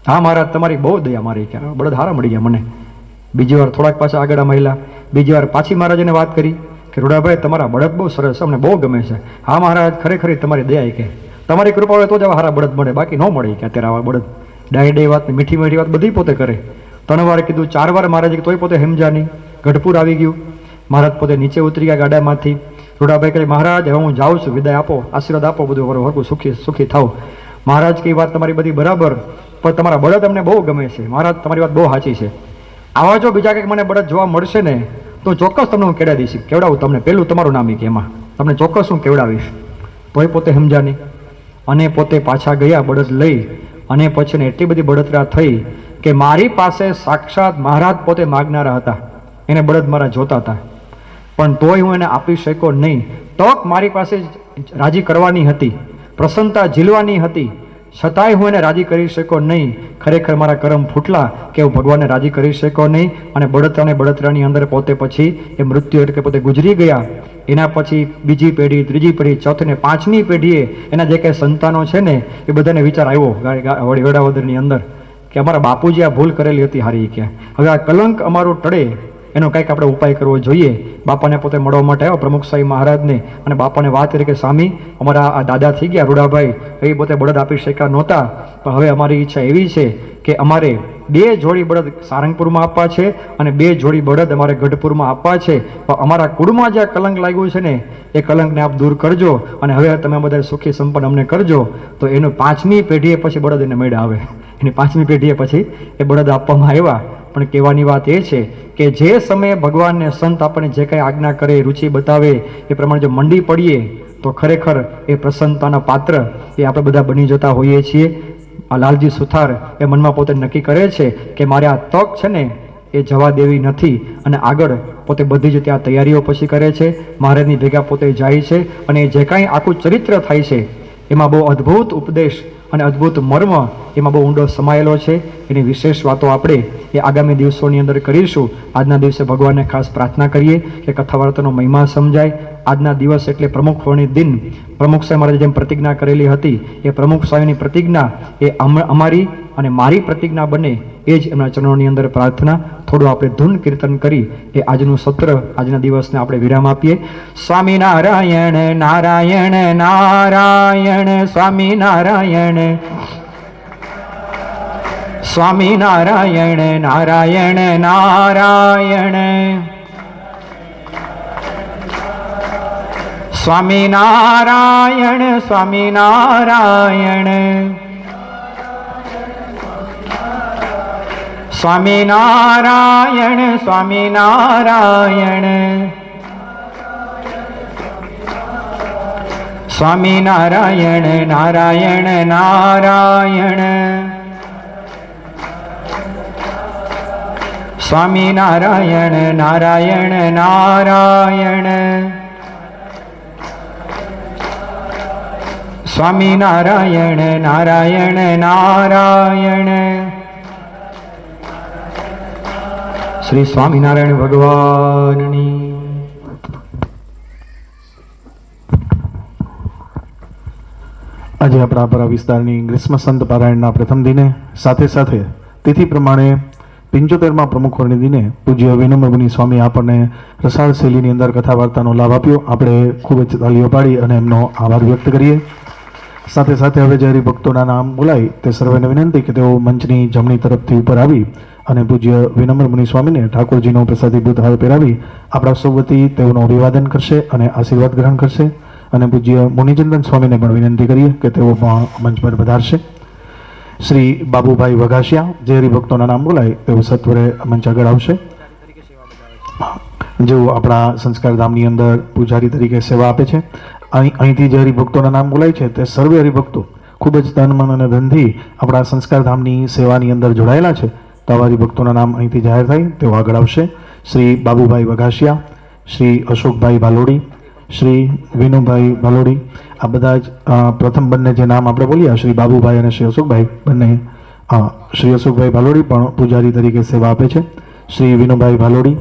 હા મહારાજ તમારી બહુ દયા મારી, કે બળદ સારા મળી ગયા મને. બીજી વાર થોડાક પાછા આગળ મહિલા, બીજી વાર પાછી મહારાજને વાત કરી કે રૂડાભાઈ તમારા બળદ બહુ સરસ છે, અમને બહુ ગમે છે. હા મહારાજ ખરેખર તમારી દયા કે તમારી કૃપા હોય તો જ આવા સારા બળદ મળે, બાકી ન મળે કે અત્યારે આવા બળદ. ડાય વાત ને મીઠી મીઠી વાત બધી પોતે કરે. 3 વાર કીધું, 4 વાર મહારાજ તોય પોતે સમજા નહીં. ગઢપુર આવી ગયું, મહારાજ પોતે નીચે ઉતરી ગયા ગાડામાંથી. રૂડાભાઈ કહે મહારાજ હવે હું જાઉં છું, વિદાય આપો, આશીર્વાદ આપો, બધું હરકું સુખી થાવ. મહારાજ કઈ વાત તમારી બધી બરાબર, પણ તમારા બળદ અમને બહુ ગમે છે. મહારાજ તમારી વાત બહુ સાચી છે. આવા જો બીજા કંઈક મને બળદ જોવા મળશે ને તો ચોક્કસ તમને હું કેવડાવું તમને. પહેલું તમારું નામ કે એમાં તમને ચોક્કસ હું કેવડાવીશ. તોય પોતે સમજા નહીં અને પોતે પાછા ગયા બળદ લઈ. અને પછી ને એટલી બધી બળતરા થઈ કે મારી પાસે સાક્ષાત મહારાજ પોતે માગનારા હતા, એને બળદ મારા જોતા હતા, પણ તોય હું એને આપી શક્યો નહીં. તક મારી પાસે રાજી કરવાની હતી, પ્રસન્નતા ઝીલવાની હતી, છતાંય હું એને રાજી કરી શક્યો નહીં. ખરેખર મારા કરમ ફૂટલા કે હું ભગવાનને રાજી કરી શક્યો નહીં. અને બળતરા બળતરાની અંદર પોતે પછી એ મૃત્યુ એટલે કે પોતે ગુજરી ગયા. એના પછી બીજી પેઢી, ત્રીજી પેઢી, ચોથી ને પાંચમી પેઢીએ એના જે કંઈ સંતાનો છે ને એ બધાને વિચાર આવ્યો વેળાવદરની અંદર કે અમારા બાપુજી આ ભૂલ કરેલી હતી હારી કે હવે આ કલંક અમારું ટળે એનો કંઈક આપણે ઉપાય કરવો જોઈએ. બાપાને પોતે મળવા માટે આવ્યો પ્રમુખ સ્વામી મહારાજને અને બાપાને વાત કરી કે સ્વામી અમારા આ દાદા થઈ ગયા રૂડાભાઈ, એ પોતે બળદ આપી શક્યા નહોતા, પણ હવે અમારી ઈચ્છા એવી છે કે અમારે 2 જોડી બળદ સારંગપુરમાં આપવા છે અને 2 જોડી બળદ અમારે ગઢપુરમાં આપવા છે. પણ અમારા કુળમાં જે કલંક લાગ્યું છે ને એ કલંકને આપ દૂર કરજો અને હવે તમે બધા સુખી સંપન્ન અમને કરજો. તો એનું 5મી પેઢીએ પછી બળદ એને મળ્યા. આવે એની 5મી પેઢીએ પછી એ બળદ આપવામાં આવ્યા. પણ કહેવાની વાત એ છે કે જે સમયે ભગવાનને સંત આપણને જે કંઈ આજ્ઞા કરે, રુચિ બતાવે એ પ્રમાણે જો મંડી પડીએ તો ખરેખર એ પ્રસન્નતાના પાત્ર એ આપણે બધા બની જતા હોઈએ છીએ. આ લાલજી સુથાર એ મનમાં પોતે નક્કી કરે છે કે મારે આ તક છે ને એ જવા દેવી નથી અને આગળ પોતે બધી જ ત્યાં તૈયારીઓ પછી કરે છે. મહારાજની ભેગા પોતે જાય છે અને જે કાંઈ આખું ચરિત્ર થાય છે એમાં બહુ અદ્ભુત ઉપદેશ અને અદ્ભુત મર્મ એમાં બહુ ઊંડો સમાયેલો છે. એની વિશેષ વાતો આપણે એ આગામી દિવસોની અંદર કરીશું. આજના દિવસે ભગવાનને ખાસ પ્રાર્થના કરીએ કે કથા વાર્તાનો મહિમા સમજાય. આજના દિવસ એટલે પ્રમુખ સ્વામી દિન. પ્રમુખ સ્વામી મહારાજે જેમ પ્રતિજ્ઞા કરેલી હતી એ પ્રમુખ સ્વામીની પ્રતિજ્ઞા એ અમારી અને મારી પ્રતિજ્ઞા બને એ જ એમના ચરણોની અંદર પ્રાર્થના. થોડું આપણે ધૂન કીર્તન કરી એ આજનું સત્ર, આજના દિવસને આપણે વિરામ આપીએ. સ્વામિનારાયણ નારાયણ નારાયણ સ્વામિનારાયણ સ્વામિનારાયણ નારાયણ નારાયણ સ્વામિનારાયણ સ્વામિનારાયણ સ્વામિનારાયણ સ્વામિનારાયણ સ્વામિનારાયણ નારાયણ નારાયણ સ્વામિનારાયણ નારાયણ નારાયણ સ્વામિનારાયણ નારાયણ નારાયણ. શ્રી સ્વામિનારાયણ ભગવાનની. આજે આપણા આપણા વિસ્તારની ગ્રીષ્મ સંત પારાયણના પ્રથમ દિને સાથે સાથે તિથિ પ્રમાણે 75માં પ્રમુખોની દિને પૂજ્ય વિનમ્ર મુનિ સ્વામી આપણને રસાળ શૈલીની અંદર કથા વાર્તાનો લાભ આપ્યો. આપણે ખૂબ જ તાલીઓ પાડી અને એમનો આભાર વ્યક્ત કરીએ. સાથે સાથે હવે જે હરિભક્તોના નામ બોલાય તે સર્વેને વિનંતી કે તેઓ મંચની જમણી તરફથી ઉપર આવી અને પૂજ્ય વિનમ્ર મુનિ સ્વામીને ઠાકોરજીનો પ્રસાદીભૂત હાર પહેરાવી આપણા સૌ વતી તેઓનું અભિવાદન કરશે અને આશીર્વાદ ગ્રહણ કરશે. અને પૂજ્ય મુનિચંદન સ્વામીને પણ વિનંતી કરીએ કે તેઓ પણ મંચ પર પધારશે. શ્રી બાબુભાઈ વઘાસિયા જે હરિભક્તોના નામ બોલાય તેઓ સત્વરે મંચ આગળ આવશે. જેઓ આપણા સંસ્કારધામની અંદર પૂજારી તરીકે સેવા આપે છે. અહીંથી જે હરિભક્તોના નામ બોલાય છે તે સર્વે હરિભક્તો ખૂબ જ તન મન અને ધનથી આપણા સંસ્કારધામની સેવાની અંદર જોડાયેલા છે. તો આવા હરિભક્તોના નામ અહીંથી જાહેર થાય તેઓ આગળ આવશે. શ્રી બાબુભાઈ વઘાસિયા, શ્રી અશોકભાઈ ભાલોડી, શ્રી વિનુભાઈ ભાલોડી, આ બધા જ પ્રથમ બંને જે નામ આપણે બોલ્યા શ્રી બાબુભાઈ અને શ્રી અશોકભાઈ બંને, શ્રી અશોકભાઈ ભાલોડી પણ પૂજારી તરીકે સેવા આપે છે. શ્રી વિનુભાઈ ભાલોડી,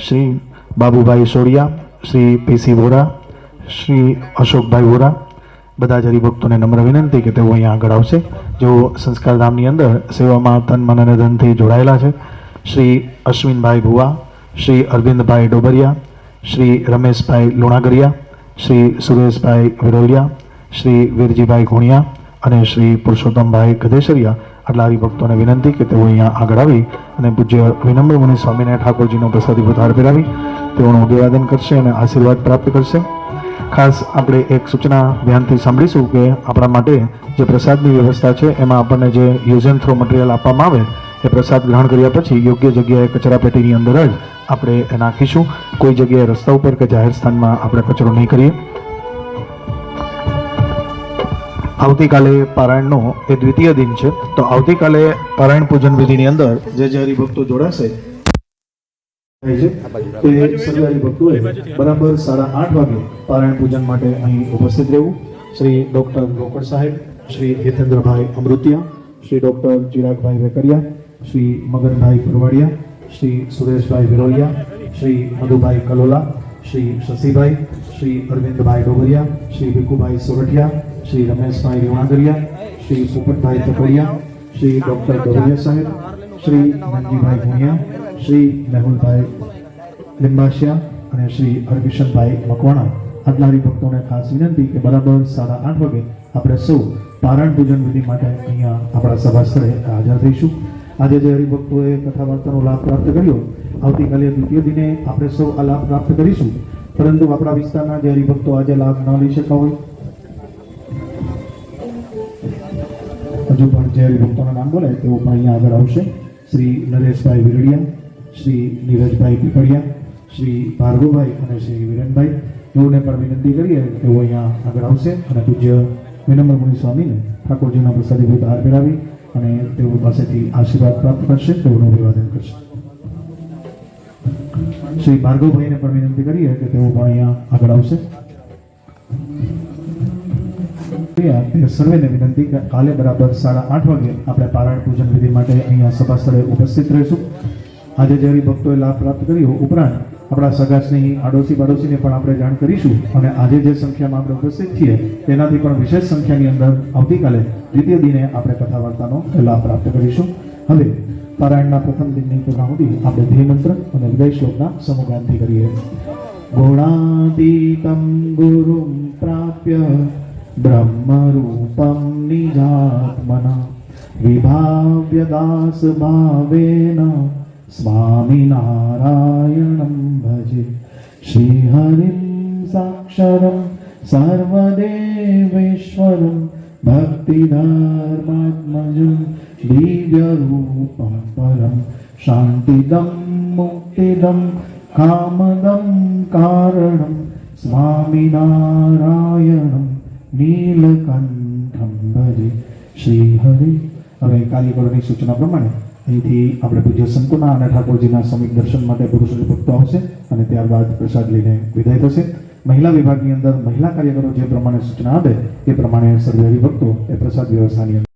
શ્રી બાબુભાઈ સોડિયા, શ્રી પીસી વોરા, શ્રી અશોકભાઈ વોરા, બધા જ હરિભક્તોને નમ્ર વિનંતી કે તેઓ અહીંયા આગળ આવશે જેઓ સંસ્કારધામની અંદર સેવામાં તન મન અને ધનથી જોડાયેલા છે. શ્રી અશ્વિનભાઈ ભુવા, શ્રી અરવિંદભાઈ ડોબરિયા, શ્રી રમેશભાઈ લુણાગરિયા, શ્રી સુરેશભાઈ વિરોલિયા, શ્રી વીરજીભાઈ ઘોણિયા અને શ્રી પુરુષોત્તમભાઈ ગધેસરિયા. આટલા હરિભક્તોને વિનંતી કે તેઓ અહીંયા આગળ આવી અને પૂજ્ય વિનમ્ર મુનિ સ્વામીને ઠાકોરજીનો પ્રસાદીભૂત હાર પહેરાવી તેઓનું અભિવાદન કરશે અને આશીર્વાદ પ્રાપ્ત કરશે. ખાસ આપણે એક સૂચના ધ્યાનથી સાંભળીશું કે આપણા માટે જે પ્રસાદની વ્યવસ્થા છે એમાં આપણને જે યુઝ એન્ડ થ્રો મટીરિયલ આપવામાં આવે એ પ્રસાદ ગ્રહણ કર્યા પછી યોગ્ય જગ્યાએ કચરા પેટીની અંદર જ આપણે એ નાખીશું. કોઈ જગ્યાએ રસ્તા ઉપર કે જાહેર સ્થાનમાં આપણે કચરો નહીં કરીએ. આવતીકાલે પારાયણનો એ દ્વિતીય દિન છે. તો આવતીકાલે પારાયણ પૂજન વિધિની અંદર જે હરિભક્તો જોડાશે તે સર્વે હરિભક્તોએ બરાબર 8:30 વાગે પારાયણ પૂજન માટે અહીં ઉપસ્થિત રહેવું. શ્રી ડોક્ટર રોકડ સાહેબ, શ્રી હિતેન્દ્રભાઈ અમૃતિયા, શ્રી ડૉક્ટર ચિરાગભાઈ વેકરિયા, શ્રી મગનભાઈ પુરવાડિયા, શ્રી સુરેશભાઈ વિરોલિયા, શ્રી મધુભાઈ કલોલા, શ્રી શશીભાઈ, શ્રી અરવિંદભાઈ ડોગરિયા, શ્રી ભીખુભાઈ સોરઠિયા, શ્રી રમેશભાઈ રેવાંગરિયા, શ્રી પોપટભાઈ તકોડિયા, શ્રી ડૉક્ટર ડોગરિયા સાહેબ, શ્રી નંદજીભાઈ ગુણિયા, શ્રી મેહુલભાઈ લિંબાશિયા અને શ્રી હરકિશનભાઈ મકવાણા. આટલા હરિભક્તોને ખાસ વિનંતી કે બરાબર 8:30 વાગે આપણે સૌ પારણ પૂજન વિધિ માટે અહીંયા આપણા સભા સ્થળે હાજર થઈશું. આજે જે હરિભક્તોએ કથા વાર્તાનો લાભ પ્રાપ્ત કર્યો, આવતીકાલે દ્વિતીય દિને આપણે સૌ આ લાભ પ્રાપ્ત કરીશું. પરંતુ આપણા વિસ્તારના જે હરિભક્તો આજે લાભ ન લઈ શક્યા હોય, હજુ પણ જે હરિભક્તોના નામ બોલે તેઓ પણ અહીંયા આગળ આવશે. શ્રી નરેશભાઈ વિરડિયા, શ્રી નીરજભાઈ પીપળિયા, શ્રી ભાર્ગવભાઈ અને શ્રી વિરેનભાઈ, તેઓને પણ વિનંતી કરીએ કે તેઓ અહીંયા આગળ આવશે અને પૂજ્ય વિનમ્ર મુનિ સ્વામીને ઠાકોરજીના પ્રસાદીભૂત હાર પહેરાવી અને તેઓ પાસેથી આશીર્વાદ પ્રાપ્ત કરશે, તેઓનું અભિવાદન કરશે. શ્રી ભાર્ગવભાઈને પણ વિનંતી કરીએ કે તેઓ પણ અહીંયા આગળ આવશે. તે સર્વેને વિનંતી કે કાલે બરાબર 8:30 વાગે આપણે પારાયણ પૂજન વિધિ માટે અહીંયા સભા સ્થળે ઉપસ્થિત રહીશું. આજે જે હરિભક્તોએ લાભ પ્રાપ્ત કર્યો ઉપરાંત આપણા સગા સ્નેહી આડોશી પાડોશીને પણ આપણે જાણ કરીશું અને આજે જે સંખ્યામાં આપણે ઉપસ્થિત છીએ તેનાથી પણ વિશેષ સંખ્યાની અંદર આવતીકાલે દ્વિતીય દિને આપણે કથા વાર્તાનો લાભ પ્રાપ્ત કરીશું. હવે પારાયણના પ્રથમ દિનની પૂર્ણાહુતિ આપણે ધ્યેય મંત્ર અને વિદાય શ્લોકના સમૂહગાનથી કરીએ. ગુણાતીતમ ગુરુમ પ્રાપ્ય બ્રહ્મરૂપમ નિજાત્મના વિભાવ્ય દાસ ભાવેન સ્વામિનારાયણં ભજે. શ્રીહરિં સાક્ષરં સર્વદેવેશ્વરં ભક્તિધર્માત્મજં દિવ્યરૂપં પરમ શાંતિદં મુક્તિદં કામદં કારણં સ્વામિનારાયણં નીલકંઠં ભજે. શ્રીહરિ. હવે કાર્યકરોની સૂચના પ્રમાણે અહીંથી આપણે પૂજ્ય સંતોના અને ઠાકોરજીના સમીપ દર્શન માટે પુરુષ ભક્તો આવશે અને ત્યારબાદ પ્રસાદ લઈને વિદાય થશે. મહિલા વિભાગની અંદર મહિલા કાર્યકરો જે પ્રમાણે સૂચના આપે એ પ્રમાણે સર્વે હરિભક્તો એ પ્રસાદ વ્યવસ્થાની અંદર